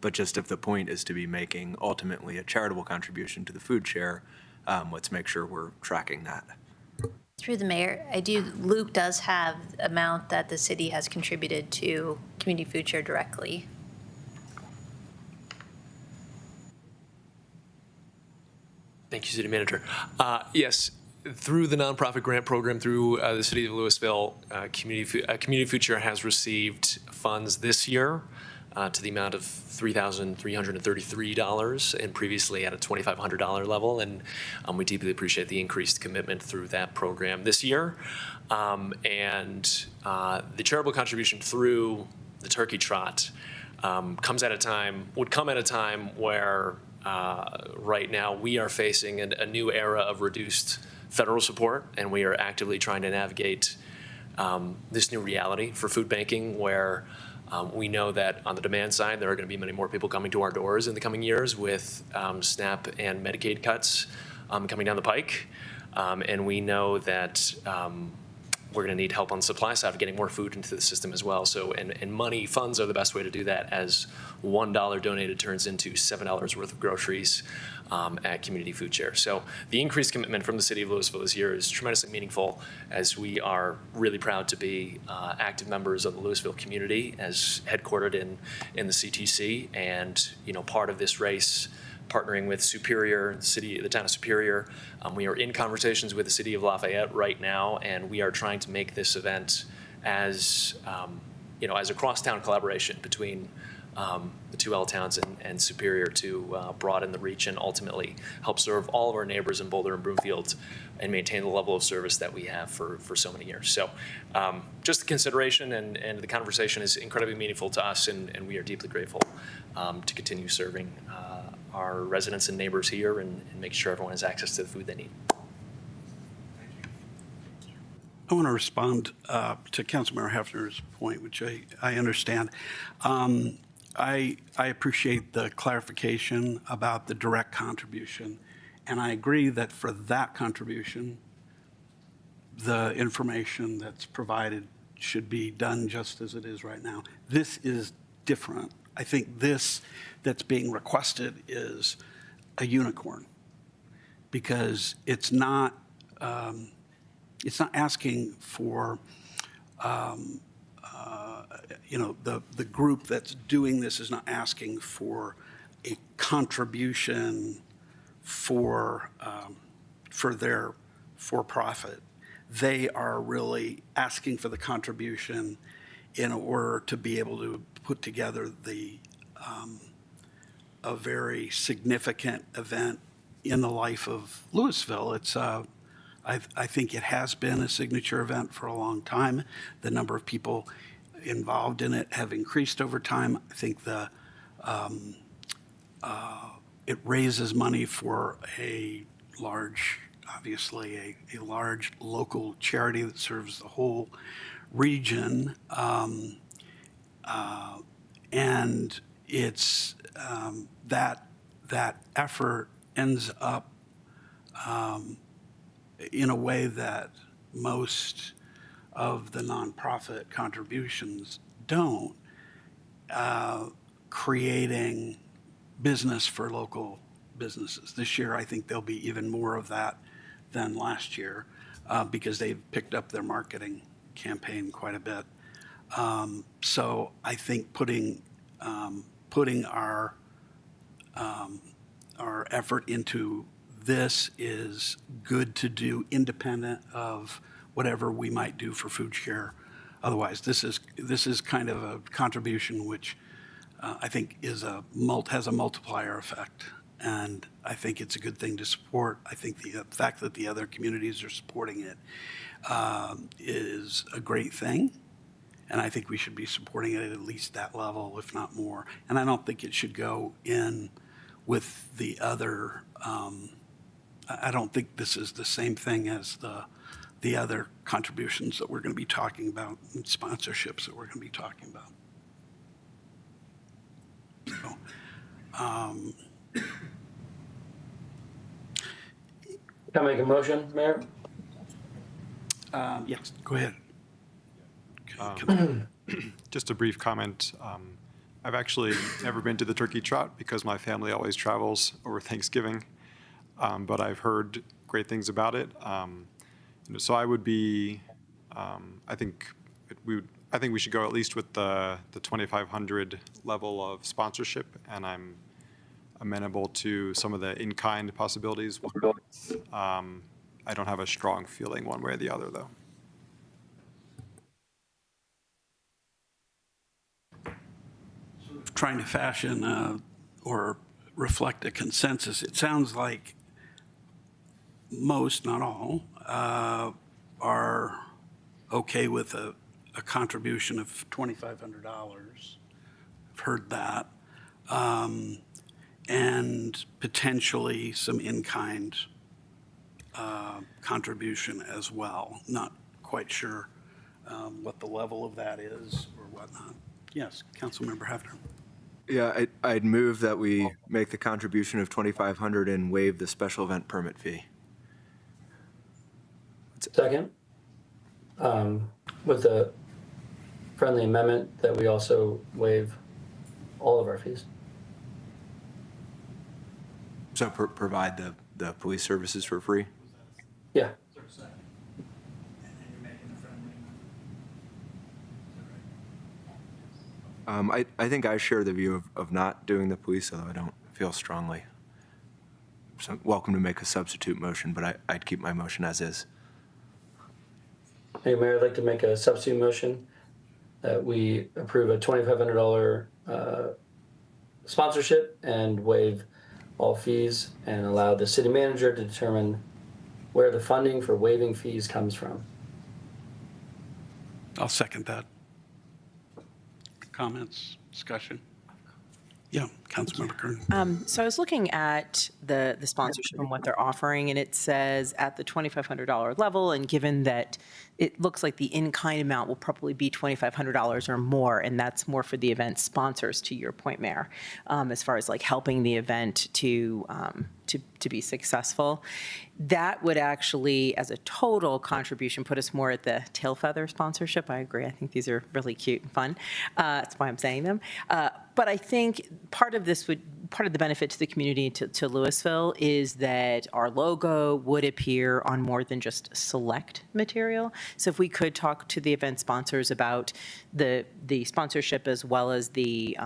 But just if the point is to be making ultimately a charitable contribution to the food share, let's make sure we're tracking that. Through the mayor, Luke does have amount that the city has contributed to Community Food Share directly. Thank you, City Manager. Yes, through the nonprofit grant program, through the City of Louisville, Community Food Share has received funds this year to the amount of $3,333, and previously at a $2,500 level. And we deeply appreciate the increased commitment through that program this year. And the charitable contribution through the Turkey Trot would come at a time where right now we are facing a new era of reduced federal support, and we are actively trying to navigate this new reality for food banking, where we know that on the demand side, there are going to be many more people coming to our doors in the coming years with SNAP and Medicaid cuts coming down the pike. And we know that we're going to need help on the supply side of getting more food into the system as well. So, and funds are the best way to do that, as $1 donated turns into $7 worth of groceries at Community Food Share. So the increased commitment from the City of Louisville this year is tremendously meaningful, as we are really proud to be active members of the Louisville community, as headquartered in the CTC, and part of this race, partnering with Superior, the town of Superior. We are in conversations with the City of Lafayette right now, and we are trying to make this event as a cross-town collaboration between the two L towns and Superior to broaden the reach and ultimately help serve all of our neighbors in Boulder and Broomfield and maintain the level of service that we have for so many years. So just the consideration and the conversation is incredibly meaningful to us, and we are deeply grateful to continue serving our residents and neighbors here and make sure everyone has access to the food they need. I want to respond to Councilmember Hefner's point, which I understand. I appreciate the clarification about the direct contribution, and I agree that for that contribution, the information that's provided should be done just as it is right now. This is different. I think this that's being requested is a unicorn, because it's not asking for, the group that's doing this is not asking for a contribution for their for-profit. They are really asking for the contribution in order to be able to put together a very significant event in the life of Louisville. It's I think it has been a signature event for a long time. The number of people involved in it have increased over time. I think it raises money for a large local charity that serves the whole region. And it's that effort ends up in a way that most of the nonprofit contributions don't, creating business for local businesses. This year, I think there'll be even more of that than last year, because they've picked up their marketing campaign quite a bit. So I think putting our effort into this is good to do, independent of whatever we might do for food share. Otherwise, this is kind of a contribution which I think has a multiplier effect, and I think it's a good thing to support. I think the fact that the other communities are supporting it is a great thing, and I think we should be supporting it at least that level, if not more. And I don't think it should go in with the other. I don't think this is the same thing as the other contributions that we're going to be talking about, and sponsorships that we're going to be talking about. So, Can I make a motion, Mayor? yes, go ahead. Just a brief comment. I've actually never been to the Turkey Trot because my family always travels over Thanksgiving, but I've heard great things about it. So I would be, I think we should go at least with the 2,500 level of sponsorship, and I'm amenable to some of the in-kind possibilities. I don't have a strong feeling one way or the other, though. Trying to fashion or reflect a consensus. It sounds like most, not all, are okay with a contribution of $2,500. I've heard that. And potentially some in-kind contribution as well. Not quite sure what the level of that is or whatnot. Yes, Councilmember Hefner. Yeah, I'd move that we make the contribution of $2,500 and waive the special event permit fee. Second, with a friendly amendment that we also waive all of our fees. So provide the police services for free? Yeah. I think I share the view of not doing the police, although I don't feel strongly. So welcome to make a substitute motion, but I'd keep my motion as is. Hey, Mayor, I'd like to make a substitute motion that we approve a $2,500 sponsorship and waive all fees and allow the city manager to determine where the funding for waiving fees comes from. I'll second that. Comments, discussion? Yeah, Councilmember Kern. So I was looking at the sponsorship and what they're offering, and it says at the $2,500 level, and given that it looks like the in-kind amount will probably be $2,500 or more, and that's more for the event sponsors, to your point, Mayor, as far as like helping the event to be successful. That would actually, as a total contribution, put us more at the tail feather sponsorship. I agree. I think these are really cute and fun. That's why I'm saying them. But I think part of the benefit to the community, to Louisville, is that our logo would appear on more than just select material. So if we could talk to the event sponsors about the sponsorship as well as the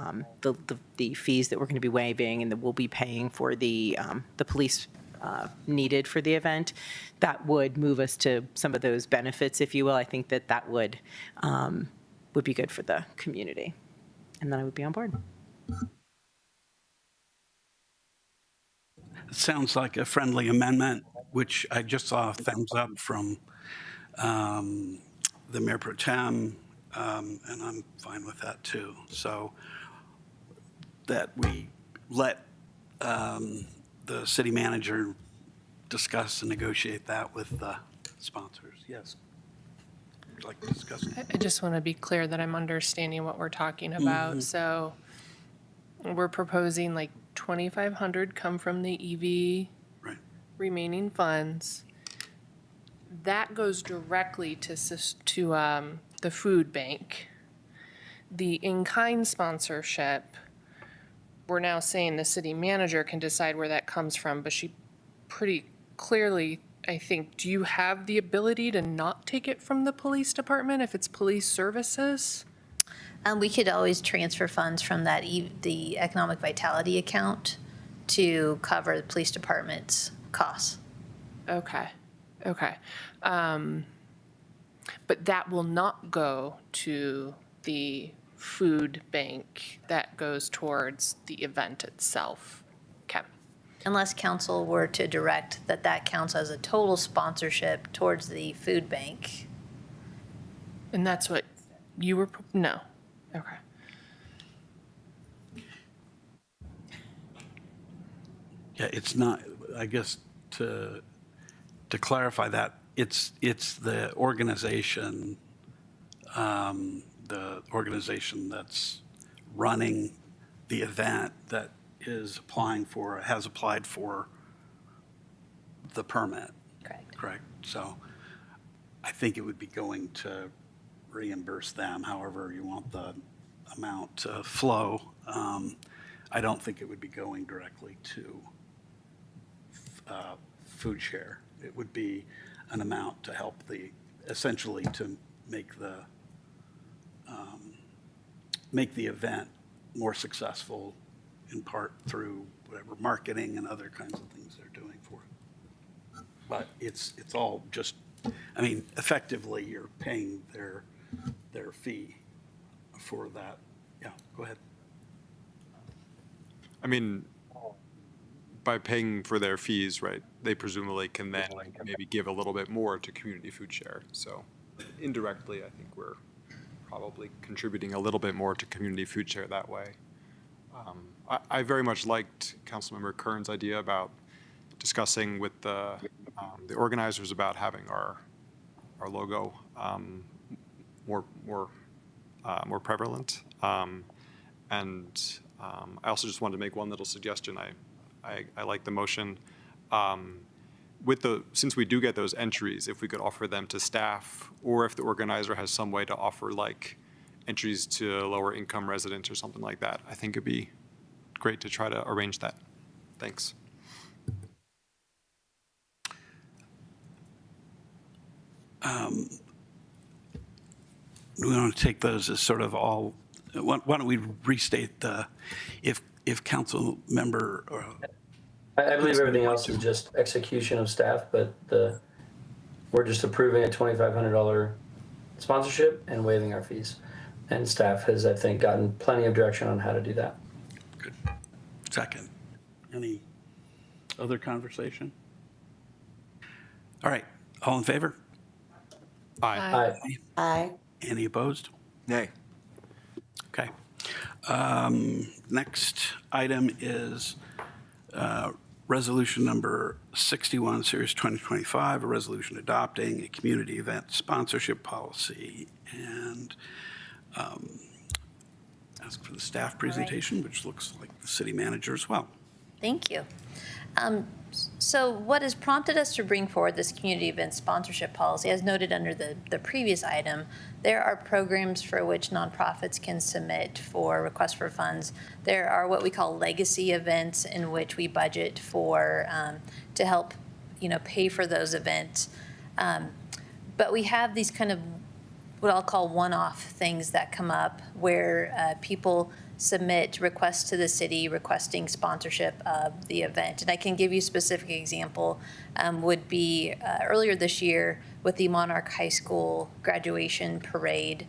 fees that we're going to be waiving and that we'll be paying for the police needed for the event, that would move us to some of those benefits, if you will. I think that would be good for the community. And then I would be on board. It sounds like a friendly amendment, which I just saw a thumbs up from the Mayor Pro Tem, and I'm fine with that too. So that we let the city manager discuss and negotiate that with the sponsors. Yes. Would you like to discuss it? I just want to be clear that I'm understanding what we're talking about. So we're proposing like 2,500 come from the EV Right. remaining funds. That goes directly to the food bank. The in-kind sponsorship, we're now saying the city manager can decide where that comes from, but she pretty clearly, I think, do you have the ability to not take it from the police department if it's police services? We could always transfer funds from that, the economic vitality account to cover the police department's costs. Okay. But that will not go to the food bank. That goes towards the event itself. Okay. Unless council were to direct that counts as a total sponsorship towards the food bank. And that's what you were, no. Okay. Yeah, it's not, I guess, to clarify that, it's the organization that's running the event that has applied for the permit. Correct. So I think it would be going to reimburse them however you want the amount to flow. I don't think it would be going directly to food share. It would be an amount to help essentially to make the event more successful, in part through whatever marketing and other kinds of things they're doing for it. But it's all just, I mean, effectively, you're paying their fee for that. Yeah, go ahead. I mean, by paying for their fees, right, they presumably can then maybe give a little bit more to community food share. So indirectly, I think we're probably contributing a little bit more to community food share that way. I very much liked Councilmember Kern's idea about discussing with the organizers about having our logo more prevalent. And I also just wanted to make one little suggestion. I like the motion. Since we do get those entries, if we could offer them to staff, or if the organizer has some way to offer like entries to lower income residents or something like that, I think it'd be great to try to arrange that. Thanks. We want to take those as sort of all, why don't we restate if council member. I believe everything else is just execution of staff, but we're just approving a $2,500 sponsorship and waiving our fees. And staff has, I think, gotten plenty of direction on how to do that. Good. Second. Any other conversation? All right. All in favor? Aye. Aye. Aye. Any opposed? Nay. Okay. Next item is resolution number 61, series 2025, a resolution adopting a community event sponsorship policy. And ask for the staff presentation, which looks like the city manager as well. Thank you. So what has prompted us to bring forward this community event sponsorship policy, as noted under the previous item, there are programs for which nonprofits can submit for requests for funds. There are what we call legacy events in which we budget for to help, pay for those events. But we have these kind of what I'll call one-off things that come up where people submit requests to the city requesting sponsorship of the event. And I can give you a specific example would be earlier this year with the Monarch High School graduation parade.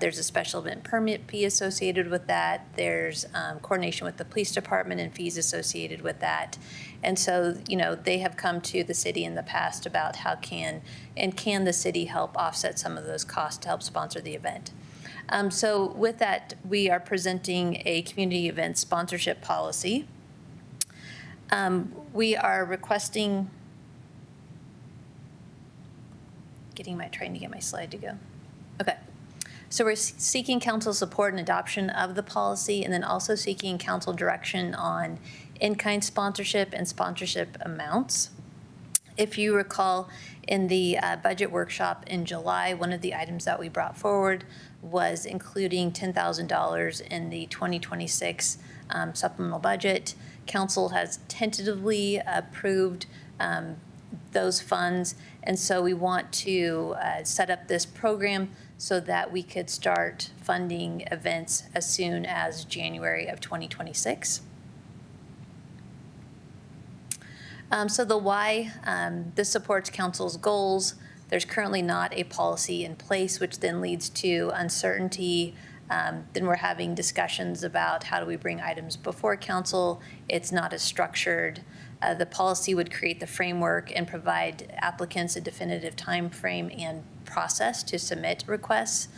There's a special event permit fee associated with that. There's coordination with the police department and fees associated with that. And so, they have come to the city in the past about how can the city help offset some of those costs to help sponsor the event. So with that, we are presenting a community event sponsorship policy. We are requesting, trying to get my slide to go. Okay. So we're seeking council support and adoption of the policy, and then also seeking council direction on in-kind sponsorship and sponsorship amounts. If you recall, in the budget workshop in July, one of the items that we brought forward was including $10,000 in the 2026 supplemental budget. Council has tentatively approved those funds, and so we want to set up this program so that we could start funding events as soon as January of 2026. So the why, this supports council's goals. There's currently not a policy in place, which then leads to uncertainty. Then we're having discussions about how do we bring items before council. It's not as structured. The policy would create the framework and provide applicants a definitive time frame and process to submit requests.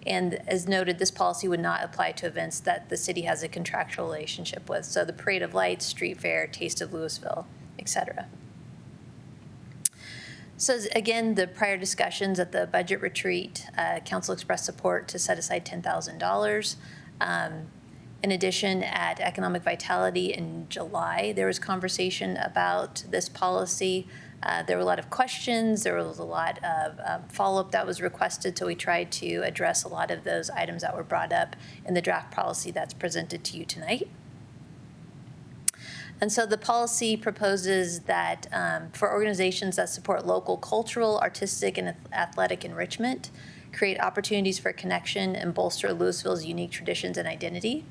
And as noted, this policy would not apply to events that the city has a contractual relationship with. So the Parade of Lights, Street Fair, Taste of Louisville, etc. So again, the prior discussions at the budget retreat, council expressed support to set aside $10,000. In addition, at Economic Vitality in July, there was conversation about this policy. There were a lot of questions. There was a lot of follow-up that was requested, so we tried to address a lot of those items that were brought up in the draft policy that's presented to you tonight. And so the policy proposes that for organizations that support local cultural, artistic, and athletic enrichment, create opportunities for connection and bolster Louisville's unique traditions and identity.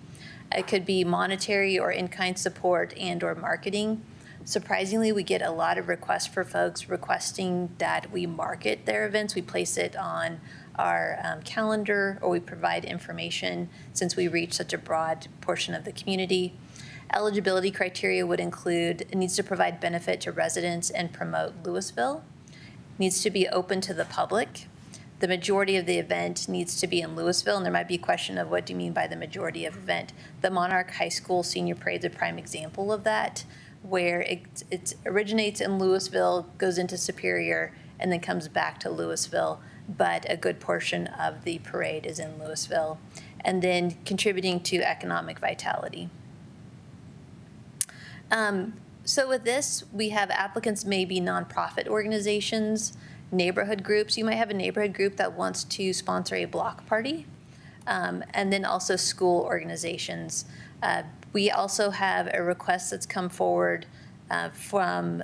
It could be monetary or in-kind support and or marketing. Surprisingly, we get a lot of requests for folks requesting that we market their events. We place it on our calendar, or we provide information since we reach such a broad portion of the community. Eligibility criteria would include, it needs to provide benefit to residents and promote Louisville, needs to be open to the public. The majority of the event needs to be in Louisville, and there might be a question of what do you mean by the majority of event. The Monarch High School Senior Parade is a prime example of that, where it originates in Louisville, goes into Superior, and then comes back to Louisville, but a good portion of the parade is in Louisville, and then contributing to economic vitality. So with this, we have applicants may be nonprofit organizations, neighborhood groups. You might have a neighborhood group that wants to sponsor a block party, and then also school organizations. We also have a request that's come forward from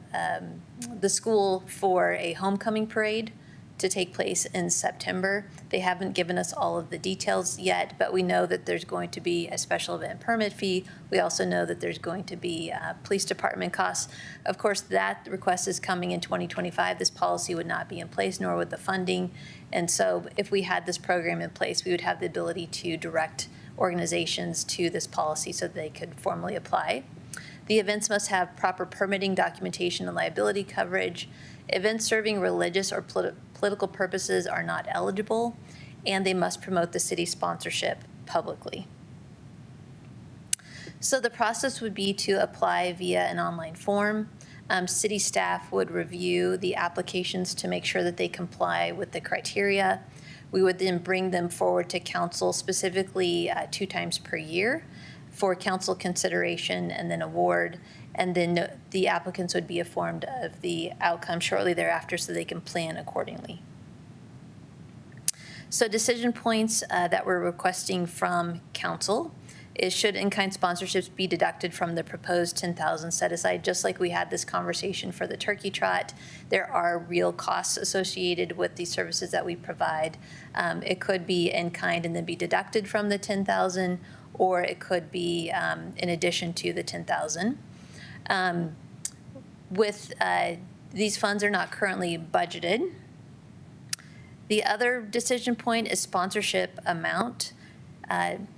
the school for a homecoming parade to take place in September. They haven't given us all of the details yet, but we know that there's going to be a special event permit fee. We also know that there's going to be police department costs. Of course, that request is coming in 2025. This policy would not be in place, nor would the funding. And so if we had this program in place, we would have the ability to direct organizations to this policy so they could formally apply. The events must have proper permitting, documentation, and liability coverage. Events serving religious or political purposes are not eligible, and they must promote the city sponsorship publicly. So the process would be to apply via an online form. City staff would review the applications to make sure that they comply with the criteria. We would then bring them forward to council, specifically 2 times per year, for council consideration and then award. And then the applicants would be informed of the outcome shortly thereafter so they can plan accordingly. So decision points that we're requesting from council is, should in-kind sponsorships be deducted from the proposed $10,000 set aside, just like we had this conversation for the turkey trot. There are real costs associated with the services that we provide. It could be in-kind and then be deducted from the $10,000, or it could be in addition to the $10,000. These funds are not currently budgeted. The other decision point is sponsorship amount.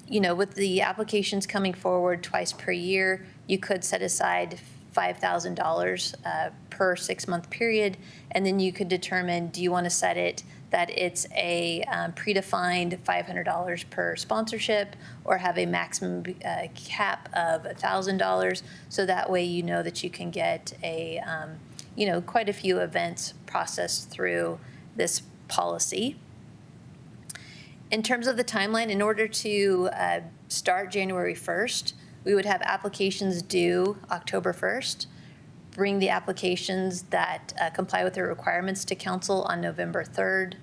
With the applications coming forward twice per year, you could set aside $5,000 per 6-month period, and then you could determine, do you want to set it that it's a predefined $500 per sponsorship, or have a maximum cap of $1,000, so that way you know that you can get quite a few events processed through this policy. In terms of the timeline, in order to start January 1st, we would have applications due October 1st, bring the applications that comply with the requirements to council on November 3rd,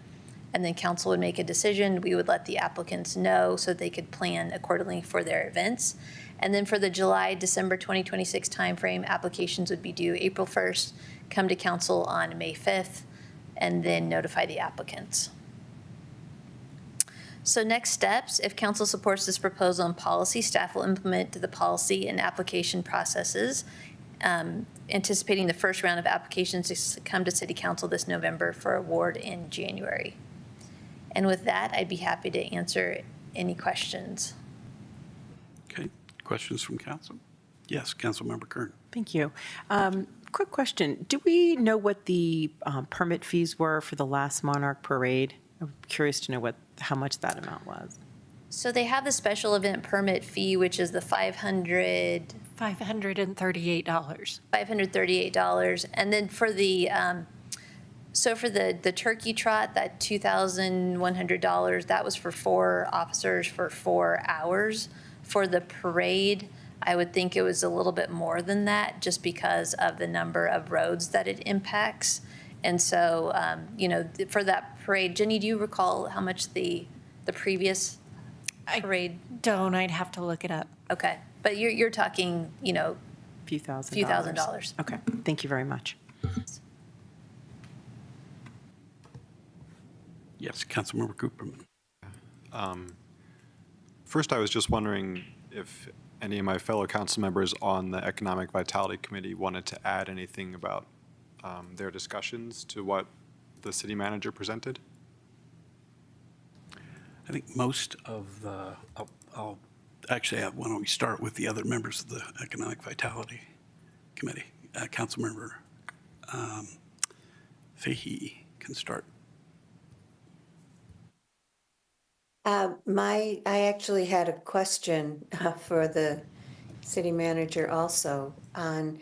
and then council would make a decision. We would let the applicants know so they could plan accordingly for their events. And then for the July-December 2026 timeframe, applications would be due April 1st, come to council on May 5th, and then notify the applicants. So next steps, if council supports this proposal and policy, staff will implement the policy and application processes, anticipating the first round of applications to come to City Council this November for award in January. And with that, I'd be happy to answer any questions. Okay, questions from council? Yes, Councilmember Kern. Thank you. Quick question. Do we know what the permit fees were for the last Monarch Parade? I'm curious to know how much that amount was. So they have the special event permit fee, which is the $538. $538. And then for the turkey trot, that $2,100, that was for 4 officers for 4 hours. For the parade, I would think it was a little bit more than that, just because of the number of roads that it impacts. And so, for that parade, Jenny, do you recall how much the previous parade? I'd have to look it up. Okay, but you're talking, Few thousand dollars. Okay, thank you very much. Yes, Councilmember Cooperman. First, I was just wondering if any of my fellow council members on the Economic Vitality Committee wanted to add anything about their discussions to what the city manager presented. I think most of the, why don't we start with the other members of the Economic Vitality Committee? Councilmember Fahey can start. I actually had a question for the city manager also on,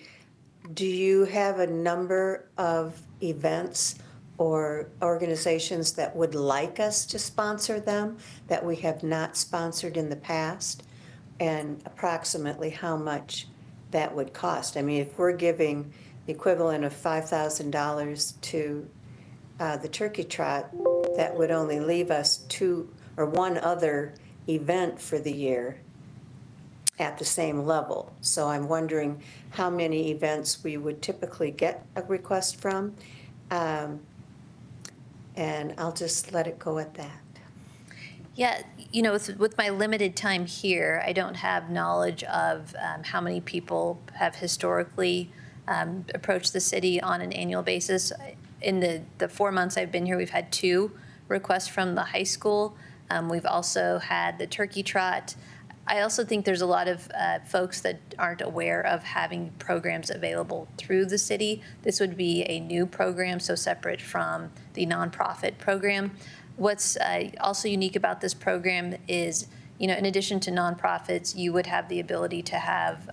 do you have a number of events or organizations that would like us to sponsor them that we have not sponsored in the past? And approximately how much that would cost? I mean, if we're giving the equivalent of $5,000 to the turkey trot, that would only leave us 2 or 1 other event for the year at the same level. So I'm wondering how many events we would typically get a request from. And I'll just let it go at that. Yeah, with my limited time here, I don't have knowledge of how many people have historically approached the city on an annual basis. In the 4 months I've been here, we've had 2 requests from the high school. We've also had the turkey trot. I also think there's a lot of folks that aren't aware of having programs available through the city. This would be a new program, so separate from the nonprofit program. What's also unique about this program is in addition to nonprofits, you would have the ability to have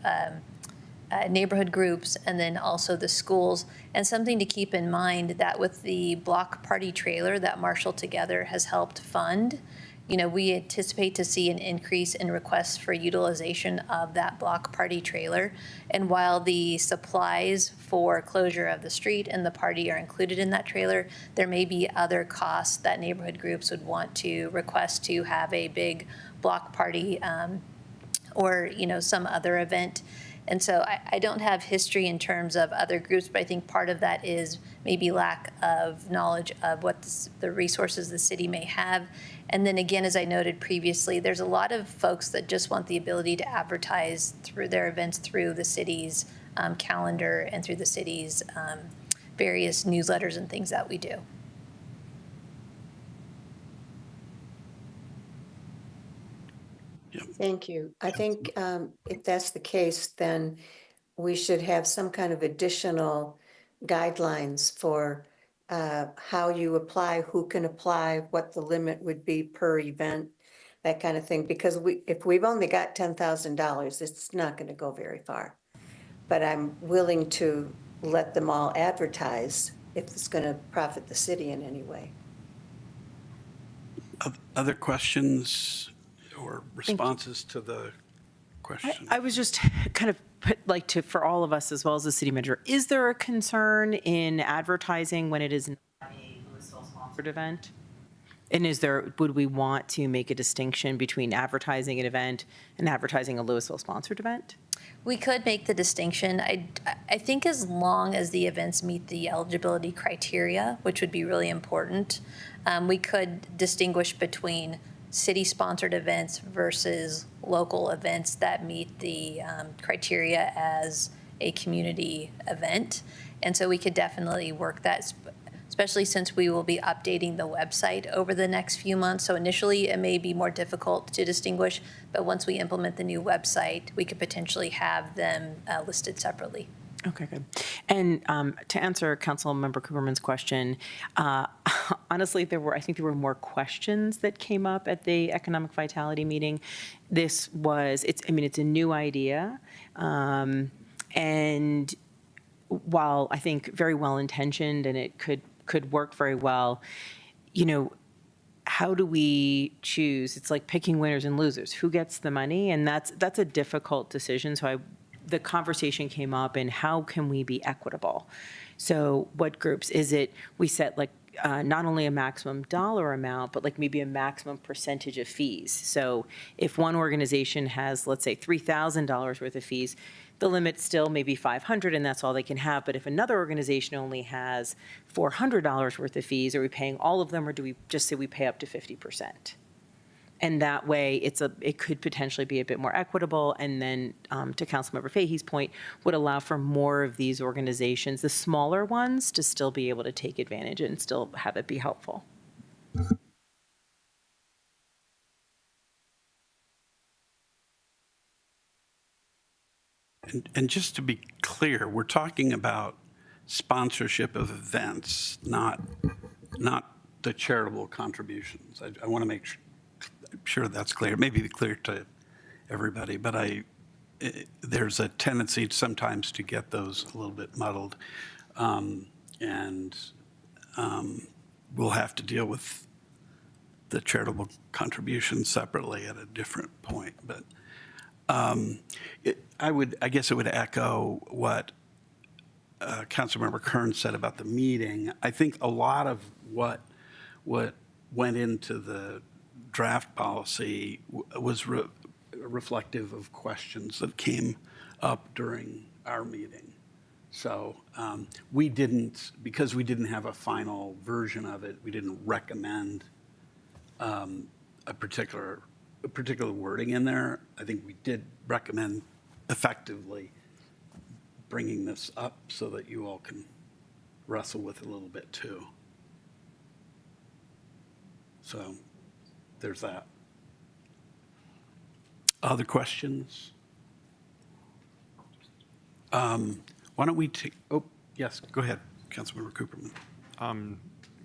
neighborhood groups and then also the schools. And something to keep in mind that with the block party trailer that Marshall Together has helped fund, we anticipate to see an increase in requests for utilization of that block party trailer. And while the supplies for closure of the street and the party are included in that trailer, there may be other costs that neighborhood groups would want to request to have a big block party or, some other event. And so I don't have history in terms of other groups, but I think part of that is maybe lack of knowledge of what the resources the city may have. And then again, as I noted previously, there's a lot of folks that just want the ability to advertise through their events through the city's calendar and through the city's various newsletters and things that we do. Thank you. I think if that's the case, then we should have some kind of additional guidelines for how you apply, who can apply, what the limit would be per event, that kind of thing. Because if we've only got $10,000, it's not going to go very far. But I'm willing to let them all advertise if it's going to profit the city in any way. Other questions or responses to the question? I was just kind of for all of us as well as the city manager, is there a concern in advertising when it is not a Louisville sponsored event? And would we want to make a distinction between advertising an event and advertising a Louisville sponsored event? We could make the distinction. I think as long as the events meet the eligibility criteria, which would be really important, we could distinguish between city-sponsored events versus local events that meet the criteria as a community event. And so we could definitely work that, especially since we will be updating the website over the next few months. So initially, it may be more difficult to distinguish, but once we implement the new website, we could potentially have them listed separately. Okay, good. And to answer Councilmember Cooperman's question, honestly, I think there were more questions that came up at the Economic Vitality meeting. It's a new idea, and while I think very well intentioned and it could work very well, how do we choose? It's like picking winners and losers. Who gets the money? And that's a difficult decision. So the conversation came up in how can we be equitable? So what groups is it? We set not only a maximum dollar amount, but maybe a maximum percentage of fees. So if one organization has, let's say, $3,000 worth of fees, the limit still may be $500 and that's all they can have. But if another organization only has $400 worth of fees, are we paying all of them or do we just say we pay up to 50%? And that way, it could potentially be a bit more equitable. And then, to Councilmember Fahey's point, would allow for more of these organizations, the smaller ones, to still be able to take advantage and still have it be helpful. And just to be clear, we're talking about sponsorship of events, not the charitable contributions. I want to make sure that's clear. It may be clear to everybody, but there's a tendency sometimes to get those a little bit muddled. And we'll have to deal with the charitable contributions separately at a different point. But I guess it would echo what Councilmember Kern said about the meeting. I think a lot of what went into the draft policy was reflective of questions that came up during our meeting. So because we didn't have a final version of it, we didn't recommend a particular wording in there. I think we did recommend effectively bringing this up so that you all can wrestle with it a little bit too. So there's that. Other questions? Why don't we take, yes, go ahead, Councilmember Cooperman.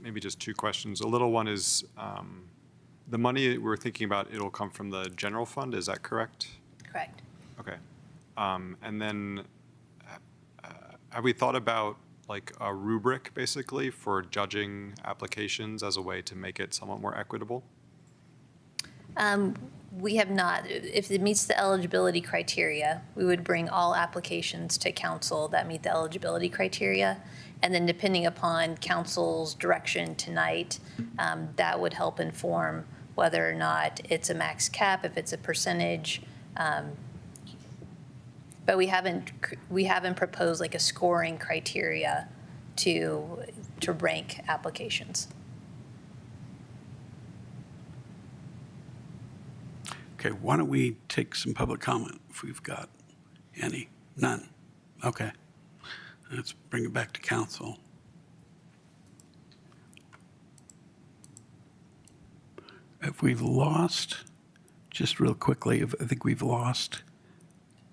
Maybe just two questions. A little one is, the money we're thinking about, it'll come from the general fund, is that correct? Correct. Okay. And then have we thought about like a rubric basically for judging applications as a way to make it somewhat more equitable? We have not. If it meets the eligibility criteria, we would bring all applications to council that meet the eligibility criteria. And then depending upon council's direction tonight, that would help inform whether or not it's a max cap, if it's a percentage. But we haven't proposed like a scoring criteria to rank applications. Okay, why don't we take some public comment if we've got any? None? Okay. Let's bring it back to council. If we've lost, just real quickly, I think we've lost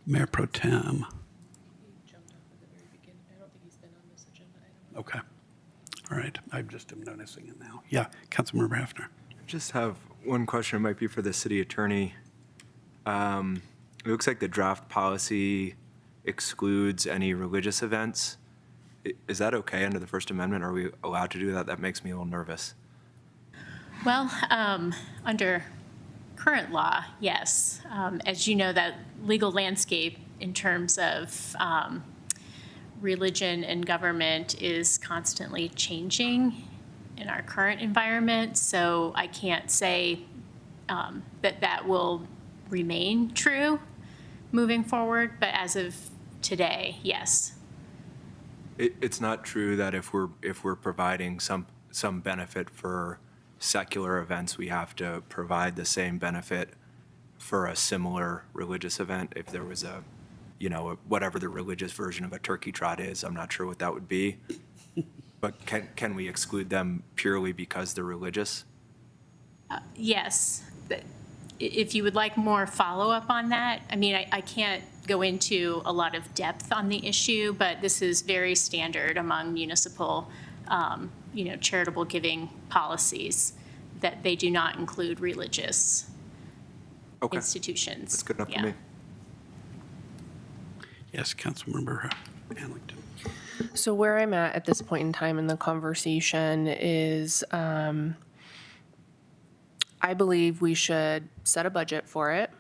Mayor Pro Tem. He jumped off at the very beginning. I don't think he's been on this agenda item. Okay. All right, I just am noticing it now. Yeah, Councilmember Hafner. Just have one question, it might be for the city attorney. It looks like the draft policy excludes any religious events. Is that okay under the First Amendment? Are we allowed to do that? That makes me a little nervous. Well, under current law, yes. As you know, that legal landscape in terms of religion and government is constantly changing in our current environment, so I can't say that will remain true moving forward, but as of today, yes. It's not true that if we're providing some benefit for secular events, we have to provide the same benefit for a similar religious event. If there was whatever the religious version of a turkey trot is, I'm not sure what that would be. But can we exclude them purely because they're religious? Yes. If you would like more follow-up on that, I mean, I can't go into a lot of depth on the issue, but this is very standard among municipal, charitable giving policies, that they do not include religious institutions. That's good enough Yeah. for me. Yes, Councilmember Hamilton. So where I'm at this point in time in the conversation is I believe we should set a budget for it,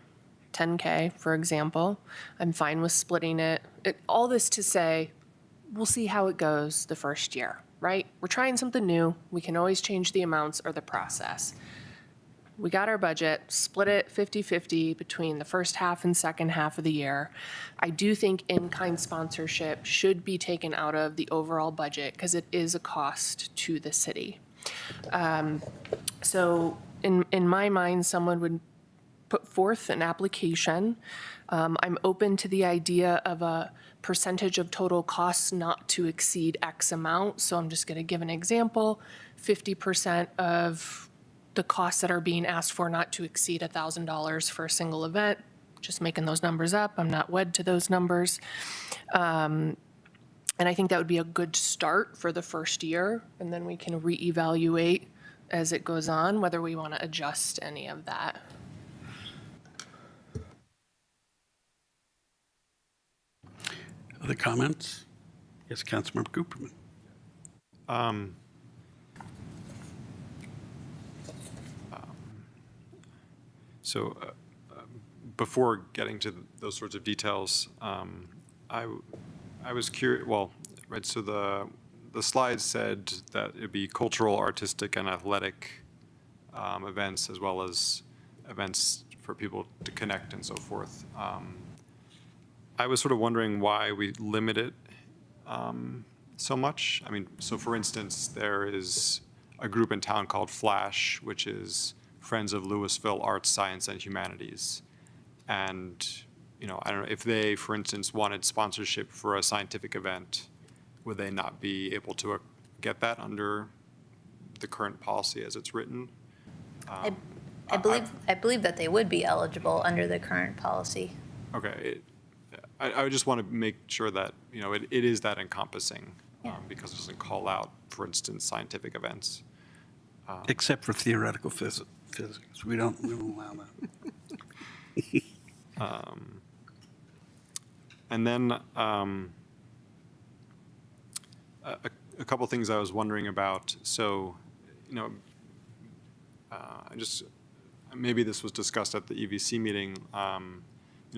10K, for example. I'm fine with splitting it. All this to say, we'll see how it goes the first year, right? We're trying something new. We can always change the amounts or the process. We got our budget, split it 50-50 between the first half and second half of the year. I do think in-kind sponsorship should be taken out of the overall budget because it is a cost to the city. So in my mind, someone would put forth an application. I'm open to the idea of a percentage of total costs not to exceed X amount. So I'm just going to give an example, 50% of the costs that are being asked for not to exceed $1,000 for a single event. Just making those numbers up. I'm not wed to those numbers. And I think that would be a good start for the first year. And then we can reevaluate as it goes on, whether we want to adjust any of that. Other comments? Yes, Councilmember Cooperman. So before getting to those sorts of details, I was curious, well, right, so the slides said that it'd be cultural, artistic, and athletic events, as well as events for people to connect and so forth. I was sort of wondering why we limit it so much. I mean, so for instance, there is a group in town called Flash, which is Friends of Louisville Arts, Science, and Humanities. And, I don't know, if they, for instance, wanted sponsorship for a scientific event, would they not be able to get that under the current policy as it's written? I believe that they would be eligible under the current policy. Okay. I just want to make sure that, it is that encompassing, because it doesn't call out, for instance, scientific events. Except for theoretical physics. We don't allow that. And then a couple things I was wondering about. So, maybe this was discussed at the EVC meeting.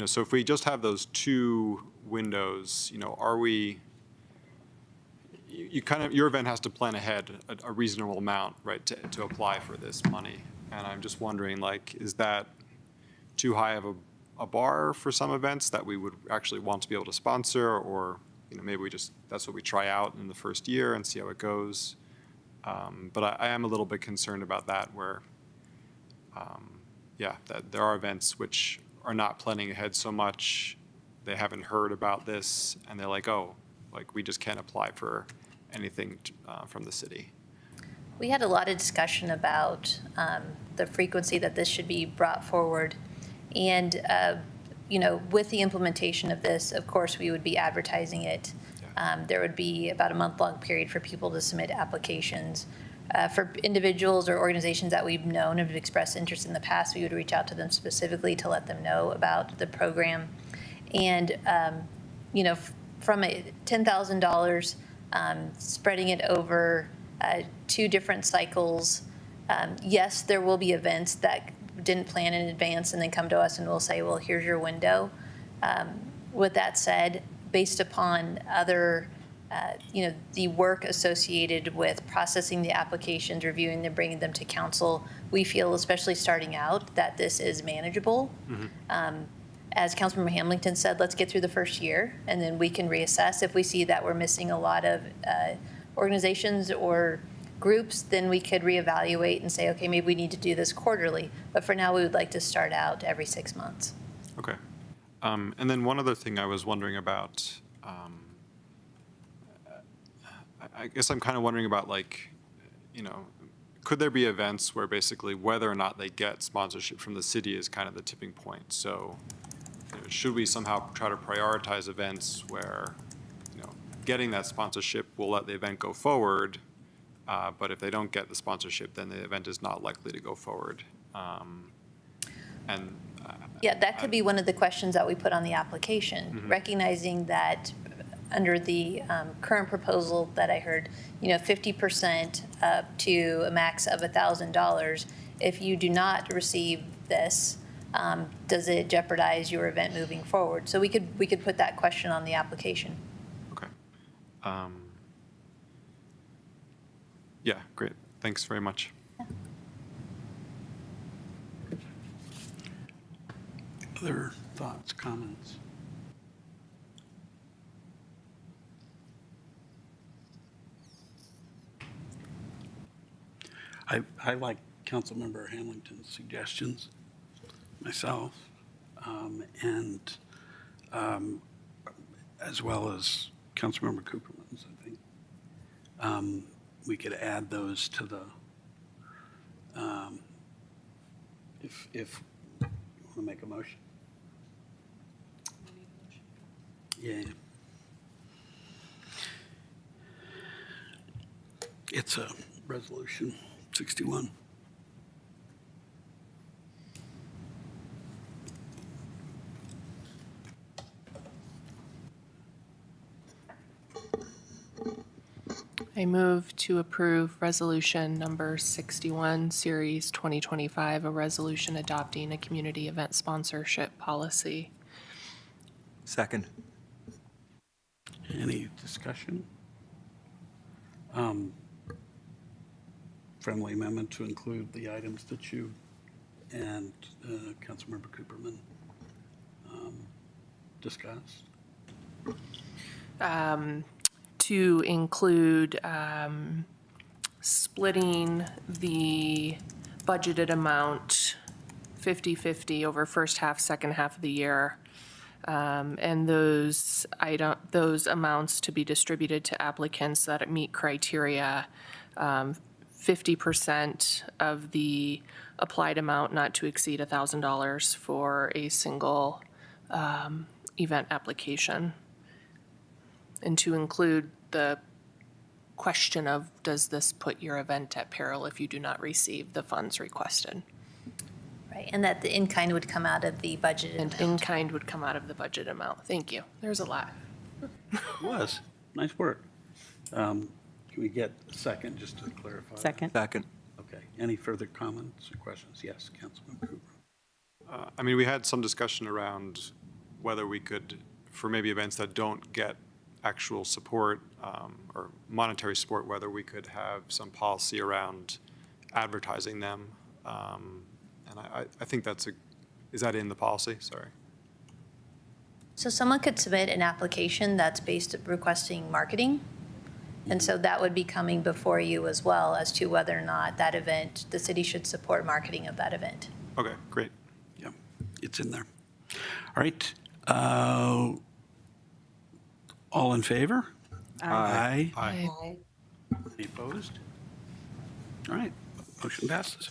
So if we just have those two windows, are we? Your event has to plan ahead a reasonable amount, right, to apply for this money. And I'm just wondering, is that too high of a bar for some events that we would actually want to be able to sponsor, or maybe that's what we try out in the first year and see how it goes. But I am a little bit concerned about that, where that there are events which are not planning ahead so much, they haven't heard about this, and they're we just can't apply for anything from the city. We had a lot of discussion about the frequency that this should be brought forward. And, with the implementation of this, of course, we would be advertising it. There would be about a month-long period for people to submit applications. For individuals or organizations that we've known and have expressed interest in the past, we would reach out to them specifically to let them know about the program. And, from a $10,000, spreading it over 2 different cycles, yes, there will be events that didn't plan in advance and then come to us and we'll say, well, here's your window. With that said, based upon other, the work associated with processing the applications, reviewing them, bringing them to council, we feel, especially starting out, that this is manageable. As Councilmember Hamilton said, let's get through the first year and then we can reassess. If we see that we're missing a lot of organizations or groups, then we could reevaluate and say, okay, maybe we need to do this quarterly. But for now, we would like to start out every 6 months. Okay. And then one other thing I was wondering about, I guess I'm kind of wondering about could there be events where basically whether or not they get sponsorship from the city is kind of the tipping point? So should we somehow try to prioritize events where, getting that sponsorship will let the event go forward, but if they don't get the sponsorship, then the event is not likely to go forward. That could be one of the questions that we put on the application, recognizing that under the current proposal that I heard, 50% up to a max of $1,000. If you do not receive this, does it jeopardize your event moving forward? So we could put that question on the application. Okay. Yeah, great. Thanks very much. Other thoughts, comments? I like Councilmember Hamilton's suggestions myself, and as well as Councilmember Cooperman's, I think. We could add those to the, if you want to make a motion. Yeah. It's a resolution 61. I move to approve resolution number 61, series 2025, a resolution adopting a community event sponsorship policy. Second. Any discussion? Friendly amendment to include the items that you and Councilmember Cooperman discussed. To include splitting the budgeted amount 50-50 over first half, second half of the year. And those amounts to be distributed to applicants that meet criteria. 50% of the applied amount not to exceed $1,000 for a single event application. And to include the question of, does this put your event at peril if you do not receive the funds requested? Right, and that the in-kind would come out of the budget. And in-kind would come out of the budget amount. Thank you. There's a lot. It was. Nice work. Can we get a second, just to clarify? Second. Second. Okay. Any further comments or questions? Yes, Councilman Cooper. I mean, we had some discussion around whether we could, for maybe events that don't get actual support or monetary support, whether we could have some policy around advertising them. And I think is that in the policy? Sorry. So someone could submit an application that's based requesting marketing. And so that would be coming before you as well as to whether or not that event, the city should support marketing of that event. Okay, great. Yeah, it's in there. All right. All in favor? Aye. Aye. Any opposed? All right, motion passes.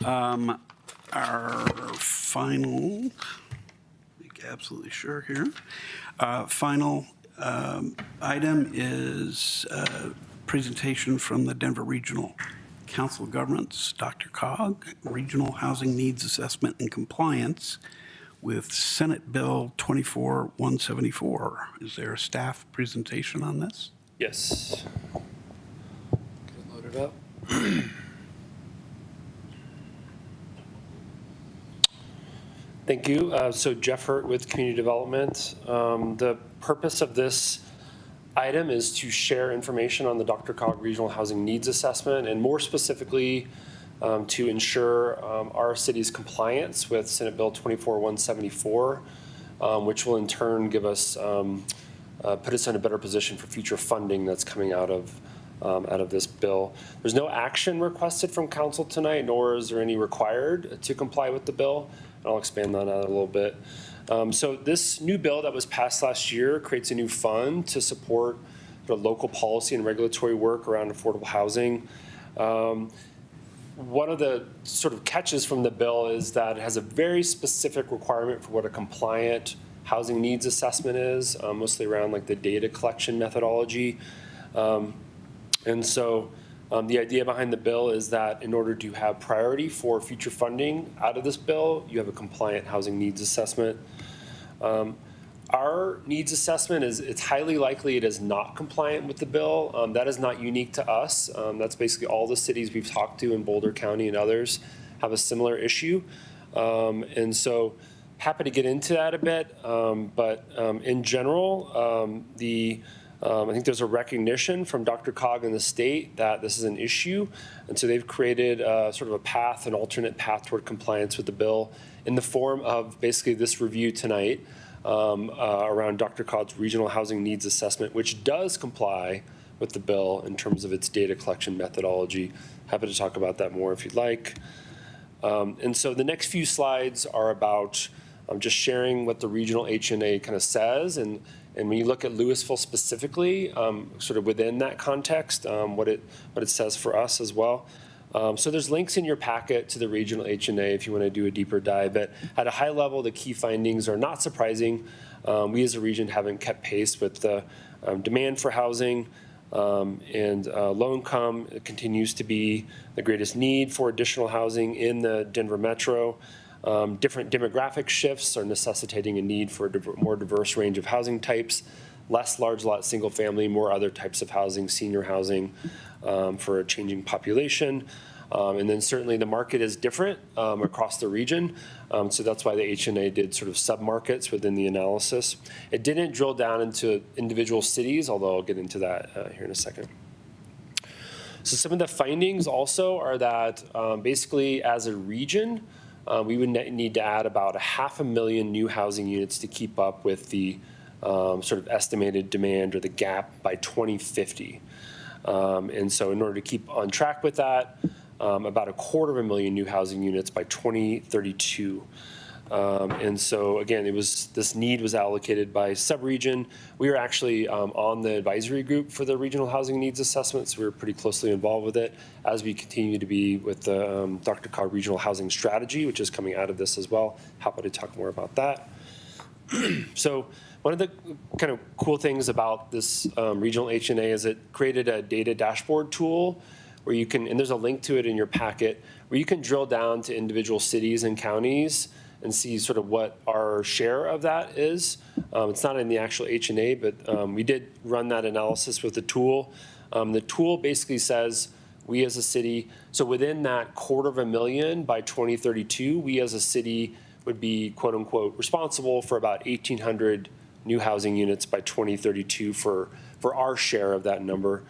Our final, make absolutely sure here, final item is presentation from the Denver Regional Council of Governments, DRCOG, Regional Housing Needs Assessment and Compliance with Senate Bill 24-174. Is there a staff presentation on this? Yes. Get it loaded up. Thank you. So Jeff Hurt with Community Development. The purpose of this item is to share information on the DRCOG Regional Housing Needs Assessment, and more specifically, to ensure our city's compliance with Senate Bill 24-174, which will in turn give us, put us in a better position for future funding that's coming out of this bill. There's no action requested from council tonight, nor is there any required to comply with the bill. And I'll expand on that a little bit. So this new bill that was passed last year creates a new fund to support the local policy and regulatory work around affordable housing. One of the sort of catches from the bill is that it has a very specific requirement for what a compliant housing needs assessment is, mostly around like the data collection methodology. And so the idea behind the bill is that in order to have priority for future funding out of this bill, you have a compliant housing needs assessment. Our needs assessment it's highly likely it is not compliant with the bill. That is not unique to us. That's basically all the cities we've talked to in Boulder County and others have a similar issue. And so happy to get into that a bit. But in general, I think there's a recognition from DRCOG and the state that this is an issue. And so they've created sort of a path, an alternate path toward compliance with the bill in the form of basically this review tonight around DRCOG's Regional Housing Needs Assessment, which does comply with the bill in terms of its data collection methodology. Happy to talk about that more if you'd like. And so the next few slides are about just sharing what the regional HNA kind of says, and when you look at Louisville specifically, sort of within that context, what it says for us as well. So there's links in your packet to the regional HNA if you want to do a deeper dive. But at a high level, the key findings are not surprising. We as a region haven't kept pace with the demand for housing, and low income continues to be the greatest need for additional housing in the Denver metro. Different demographic shifts are necessitating a need for a more diverse range of housing types, less large lot single family, more other types of housing, senior housing for a changing population. And then certainly the market is different across the region. So that's why the HNA did sort of sub-markets within the analysis. It didn't drill down into individual cities, although I'll get into that here in a second. So some of the findings also are that basically as a region, we would need to add about 500,000 new housing units to keep up with the sort of estimated demand or the gap by 2050. And so in order to keep on track with that, about 250,000 new housing units by 2032. And so again, this need was allocated by sub-region. We were actually on the advisory group for the regional housing needs assessment, so we were pretty closely involved with it, as we continue to be with the DRCOG regional housing strategy, which is coming out of this as well. Happy to talk more about that. So one of the kind of cool things about this regional HNA is it created a data dashboard tool where you can, and there's a link to it in your packet, where you can drill down to individual cities and counties and see sort of what our share of that is. It's not in the actual H&A, but we did run that analysis with the tool. The tool basically says we as a city, so within that $250,000 by 2032, we as a city would be quote unquote responsible for about 1,800 new housing units by 2032 for our share of that number.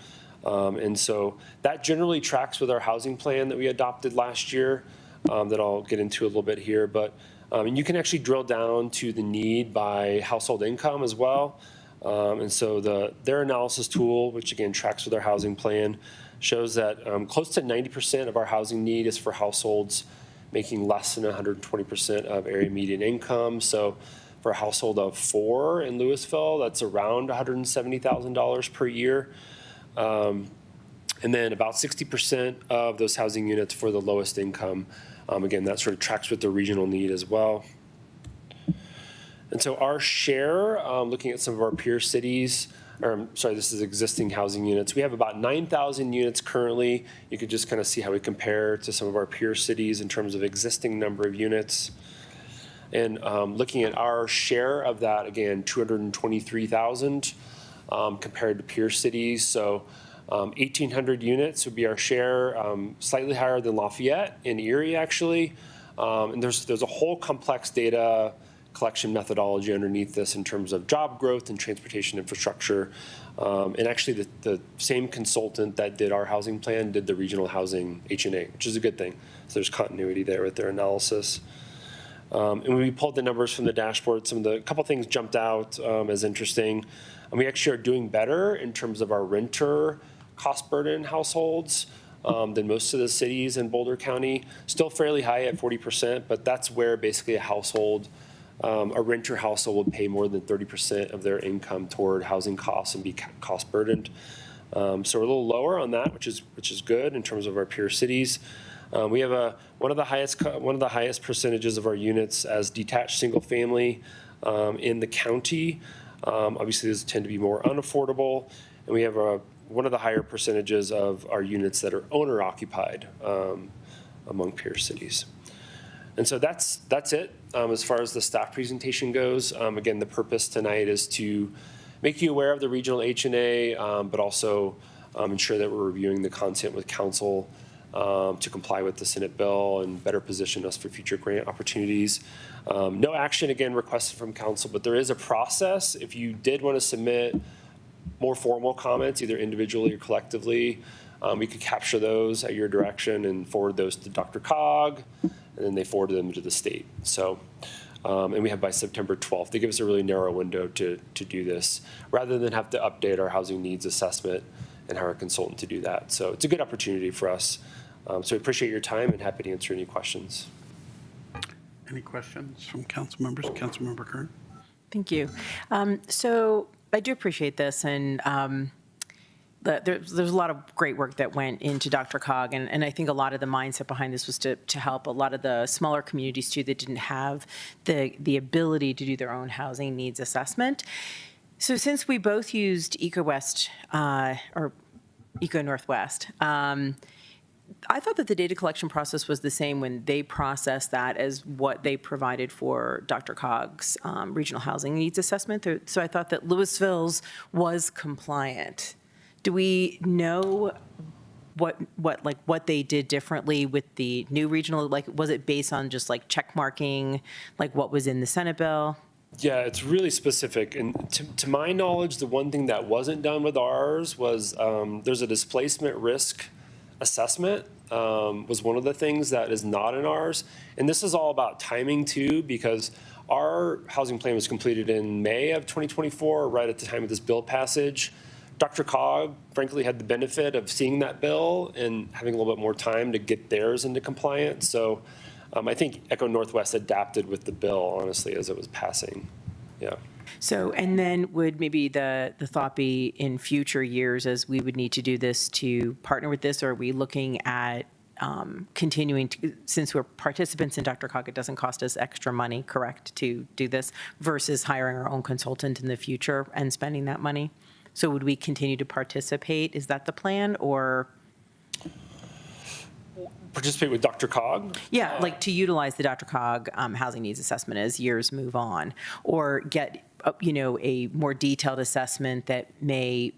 And so that generally tracks with our housing plan that we adopted last year that I'll get into a little bit here. But and you can actually drill down to the need by household income as well. And so their analysis tool, which again tracks with our housing plan, shows that close to 90% of our housing need is for households making less than 120% of area median income. So for a household of 4 in Louisville, that's around $170,000 per year. And then about 60% of those housing units for the lowest income. Again, that sort of tracks with the regional need as well. And so our share, looking at some of our peer cities, this is existing housing units. We have about 9,000 units currently. You could just kind of see how we compare to some of our peer cities in terms of existing number of units. And looking at our share of that, again, 223,000 compared to peer cities. So 1,800 units would be our share, slightly higher than Lafayette and Erie, actually. And there's a whole complex data collection methodology underneath this in terms of job growth and transportation infrastructure. And actually, the same consultant that did our housing plan did the regional housing H&A, which is a good thing. So there's continuity there with their analysis. And when we pulled the numbers from the dashboard, a couple things jumped out as interesting. And we actually are doing better in terms of our renter cost burden households than most of the cities in Boulder County. Still fairly high at 40%, but that's where basically a renter household would pay more than 30% of their income toward housing costs and be cost burdened. So we're a little lower on that, which is good in terms of our peer cities. We have one of the highest percentages of our units as detached single family in the county. Obviously, those tend to be more unaffordable, and we have one of the higher percentages of our units that are owner occupied among peer cities. And so that's it as far as the staff presentation goes. Again, the purpose tonight is to make you aware of the regional H&A, but also ensure that we're reviewing the content with council to comply with the Senate bill and better position us for future grant opportunities. No action, again, requested from council, but there is a process. If you did want to submit more formal comments, either individually or collectively, we could capture those at your direction and forward those to DRCOG, and then they forward them to the state. So, and we have by September 12th. They give us a really narrow window to do this, rather than have to update our housing needs assessment and hire a consultant to do that. So it's a good opportunity for us. So I appreciate your time and happy to answer any questions. Any questions from council members? Councilmember Kern? Thank you. So I do appreciate this, and there's a lot of great work that went into DRCOG, and I think a lot of the mindset behind this was to help a lot of the smaller communities too that didn't have the ability to do their own housing needs assessment. So since we both used EcoWest or Eco Northwest, I thought that the data collection process was the same when they processed that as what they provided for DRCOG's regional housing needs assessment. So I thought that Louisville's was compliant. Do we know what they did differently with the new regional? Like, was it based on just like check marking, like what was in the Senate bill? Yeah, it's really specific. And to my knowledge, the one thing that wasn't done with ours was there's a displacement risk assessment was one of the things that is not in ours. And this is all about timing too, because our housing plan was completed in May of 2024, right at the time of this bill passage. DRCOG, frankly, had the benefit of seeing that bill and having a little bit more time to get theirs into compliance. So I think Eco Northwest adapted with the bill, honestly, as it was passing. Yeah. So, and then would maybe the thought be in future years, as we would need to do this, to partner with this, or are we looking at continuing to, since we're participants in DRCOG, it doesn't cost us extra money, correct, to do this, versus hiring our own consultant in the future and spending that money? So would we continue to participate? Is that the plan, or? participate with DRCOG. Yeah, like to utilize the DRCOG housing needs assessment as years move on, or get, a more detailed assessment that may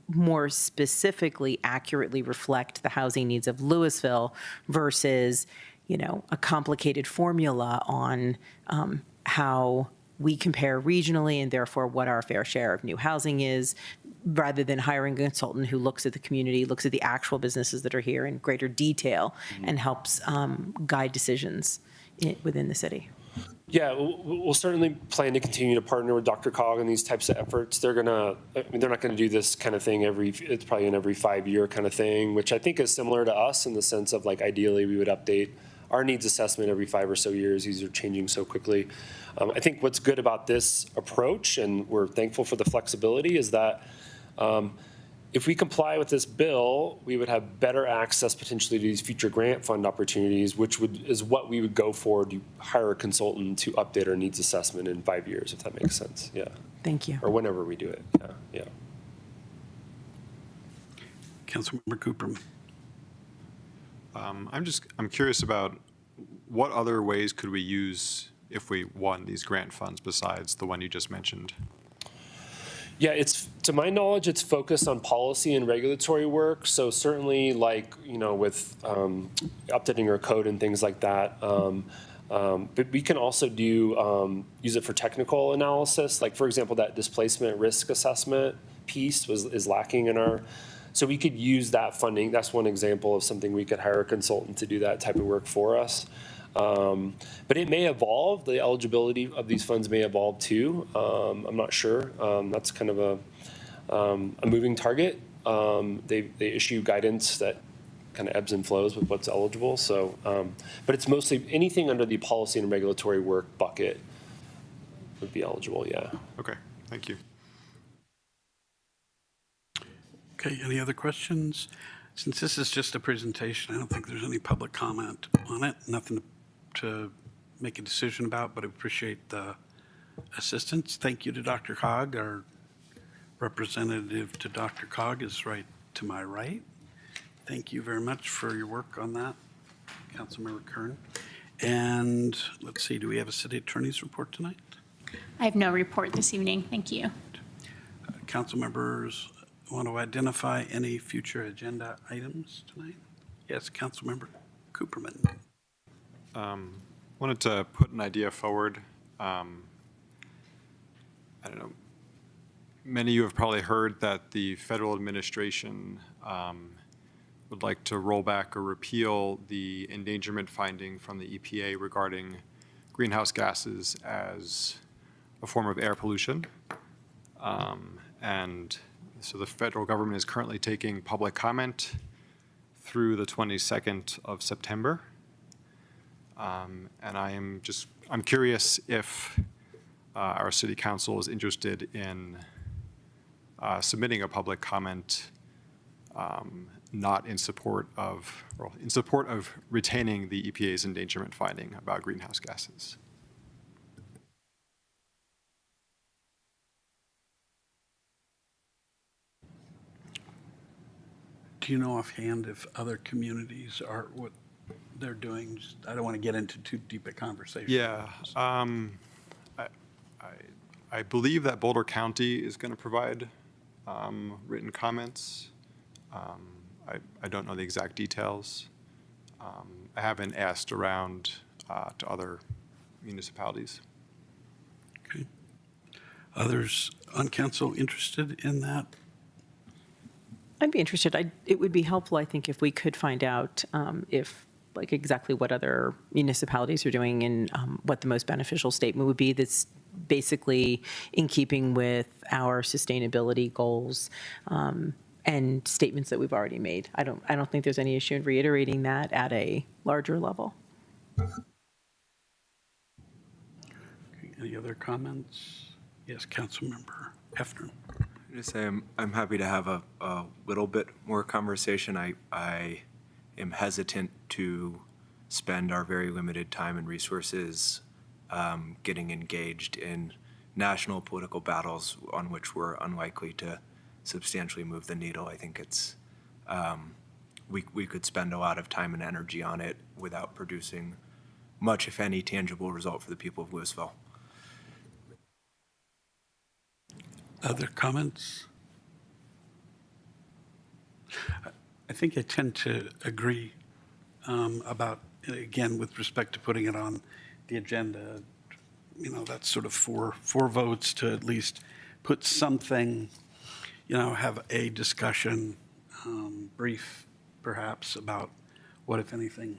more specifically accurately reflect the housing needs of Louisville versus, a complicated formula on how we compare regionally and therefore what our fair share of new housing is, rather than hiring a consultant who looks at the community, looks at the actual businesses that are here in greater detail and helps guide decisions within the city. Yeah, we'll certainly plan to continue to partner with DRCOG in these types of efforts. They're not gonna do this kind of thing it's probably an every 5-year kind of thing, which I think is similar to us in the sense of like, ideally, we would update our needs assessment every 5 or so years. These are changing so quickly. I think what's good about this approach, and we're thankful for the flexibility, is that if we comply with this bill, we would have better access potentially to these future grant fund opportunities, which is what we would go for to hire a consultant to update our needs assessment in 5 years, if that makes sense. Yeah. Thank you. Or whenever we do it. Yeah. Councilmember Cooperman. I'm curious about what other ways could we use if we won these grant funds besides the one you just mentioned? Yeah, to my knowledge, it's focused on policy and regulatory work. So certainly like, with updating our code and things like that. But we can also use it for technical analysis. Like for example, that displacement risk assessment piece is lacking in our, so we could use that funding. That's one example of something we could hire a consultant to do that type of work for us. But it may evolve. The eligibility of these funds may evolve too. I'm not sure. That's kind of a moving target. They issue guidance that kind of ebbs and flows with what's eligible. So, but it's mostly anything under the policy and regulatory work bucket would be eligible. Yeah. Okay, thank you. Okay, any other questions? Since this is just a presentation, I don't think there's any public comment on it. Nothing to make a decision about, but I appreciate the assistance. Thank you to DRCOG. Our representative to DRCOG is right to my right. Thank you very much for your work on that, Councilmember Kern. And let's see, do we have a city attorney's report tonight? I have no report this evening. Thank you. Council members want to identify any future agenda items tonight? Yes, Councilmember Cooperman. Wanted to put an idea forward. I don't know. Many of you have probably heard that the federal administration would like to roll back or repeal the endangerment finding from the EPA regarding greenhouse gases as a form of air pollution. And so the federal government is currently taking public comment through the 22nd of September. And I'm curious if our city council is interested in submitting a public comment not in support of, or in support of retaining the EPA's endangerment finding about greenhouse gases. Do you know offhand if other communities are what they're doing? Just, I don't want to get into too deep a conversation. Yeah, I believe that Boulder County is going to provide written comments. I don't know the exact details. I haven't asked around to other municipalities. Okay. Others on council interested in that? I'd be interested. It would be helpful, I think, if we could find out like exactly what other municipalities are doing and what the most beneficial statement would be that's basically in keeping with our sustainability goals and statements that we've already made. I don't think there's any issue in reiterating that at a larger level. Okay, any other comments? Yes, Councilmember Hefner. Just say I'm happy to have a little bit more conversation. I am hesitant to spend our very limited time and resources getting engaged in national political battles on which we're unlikely to substantially move the needle. I think it's we could spend a lot of time and energy on it without producing much, if any, tangible result for the people of Louisville. Other comments? I think I tend to agree about, again, with respect to putting it on the agenda. You know, that's sort of four votes to at least put something, you know, have a discussion, brief perhaps, about what, if anything,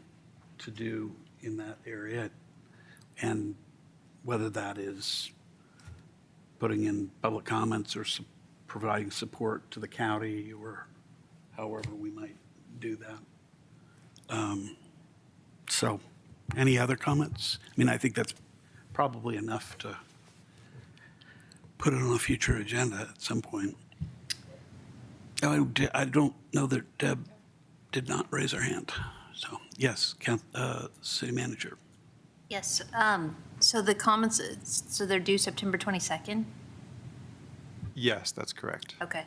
to do in that area, and whether that is putting in public comments or providing support to the county, or however we might do that. So, any other comments? I mean, I think that's probably enough to put it on a future agenda at some point. I don't know that Deb did not raise her hand. So, yes, City Manager. Yes, so the comments, so they're due September 22nd? Yes, that's correct. Okay.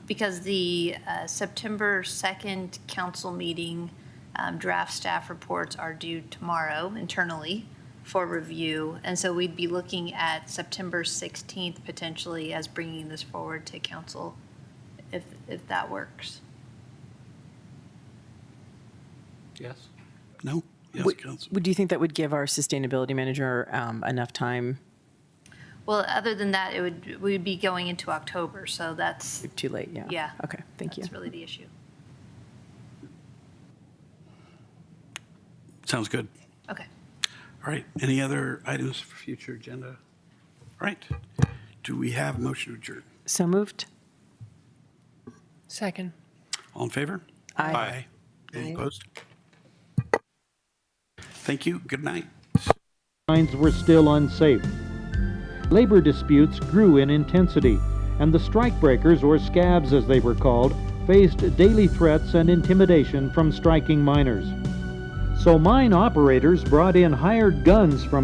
Because the September 2nd council meeting draft staff reports are due tomorrow internally for review. And so we'd be looking at September 16th potentially as bringing this forward to council, if that works. Yes? No? Yes, Council. Do you think that would give our sustainability manager enough time? Well, other than that, we'd be going into October, so that's, Too late, yeah. yeah. Okay, thank you. That's really the issue. Sounds good. Okay. All right, any other items for future agenda? All right, do we have motion to adjourn? So moved? Second. All in favor? Aye. Any opposed? Thank you, good night. Lines were still unsafe. Labor disputes grew in intensity, and the strikebreakers, or scabs as they were called, faced daily threats and intimidation from striking miners. So mine operators brought in hired guns from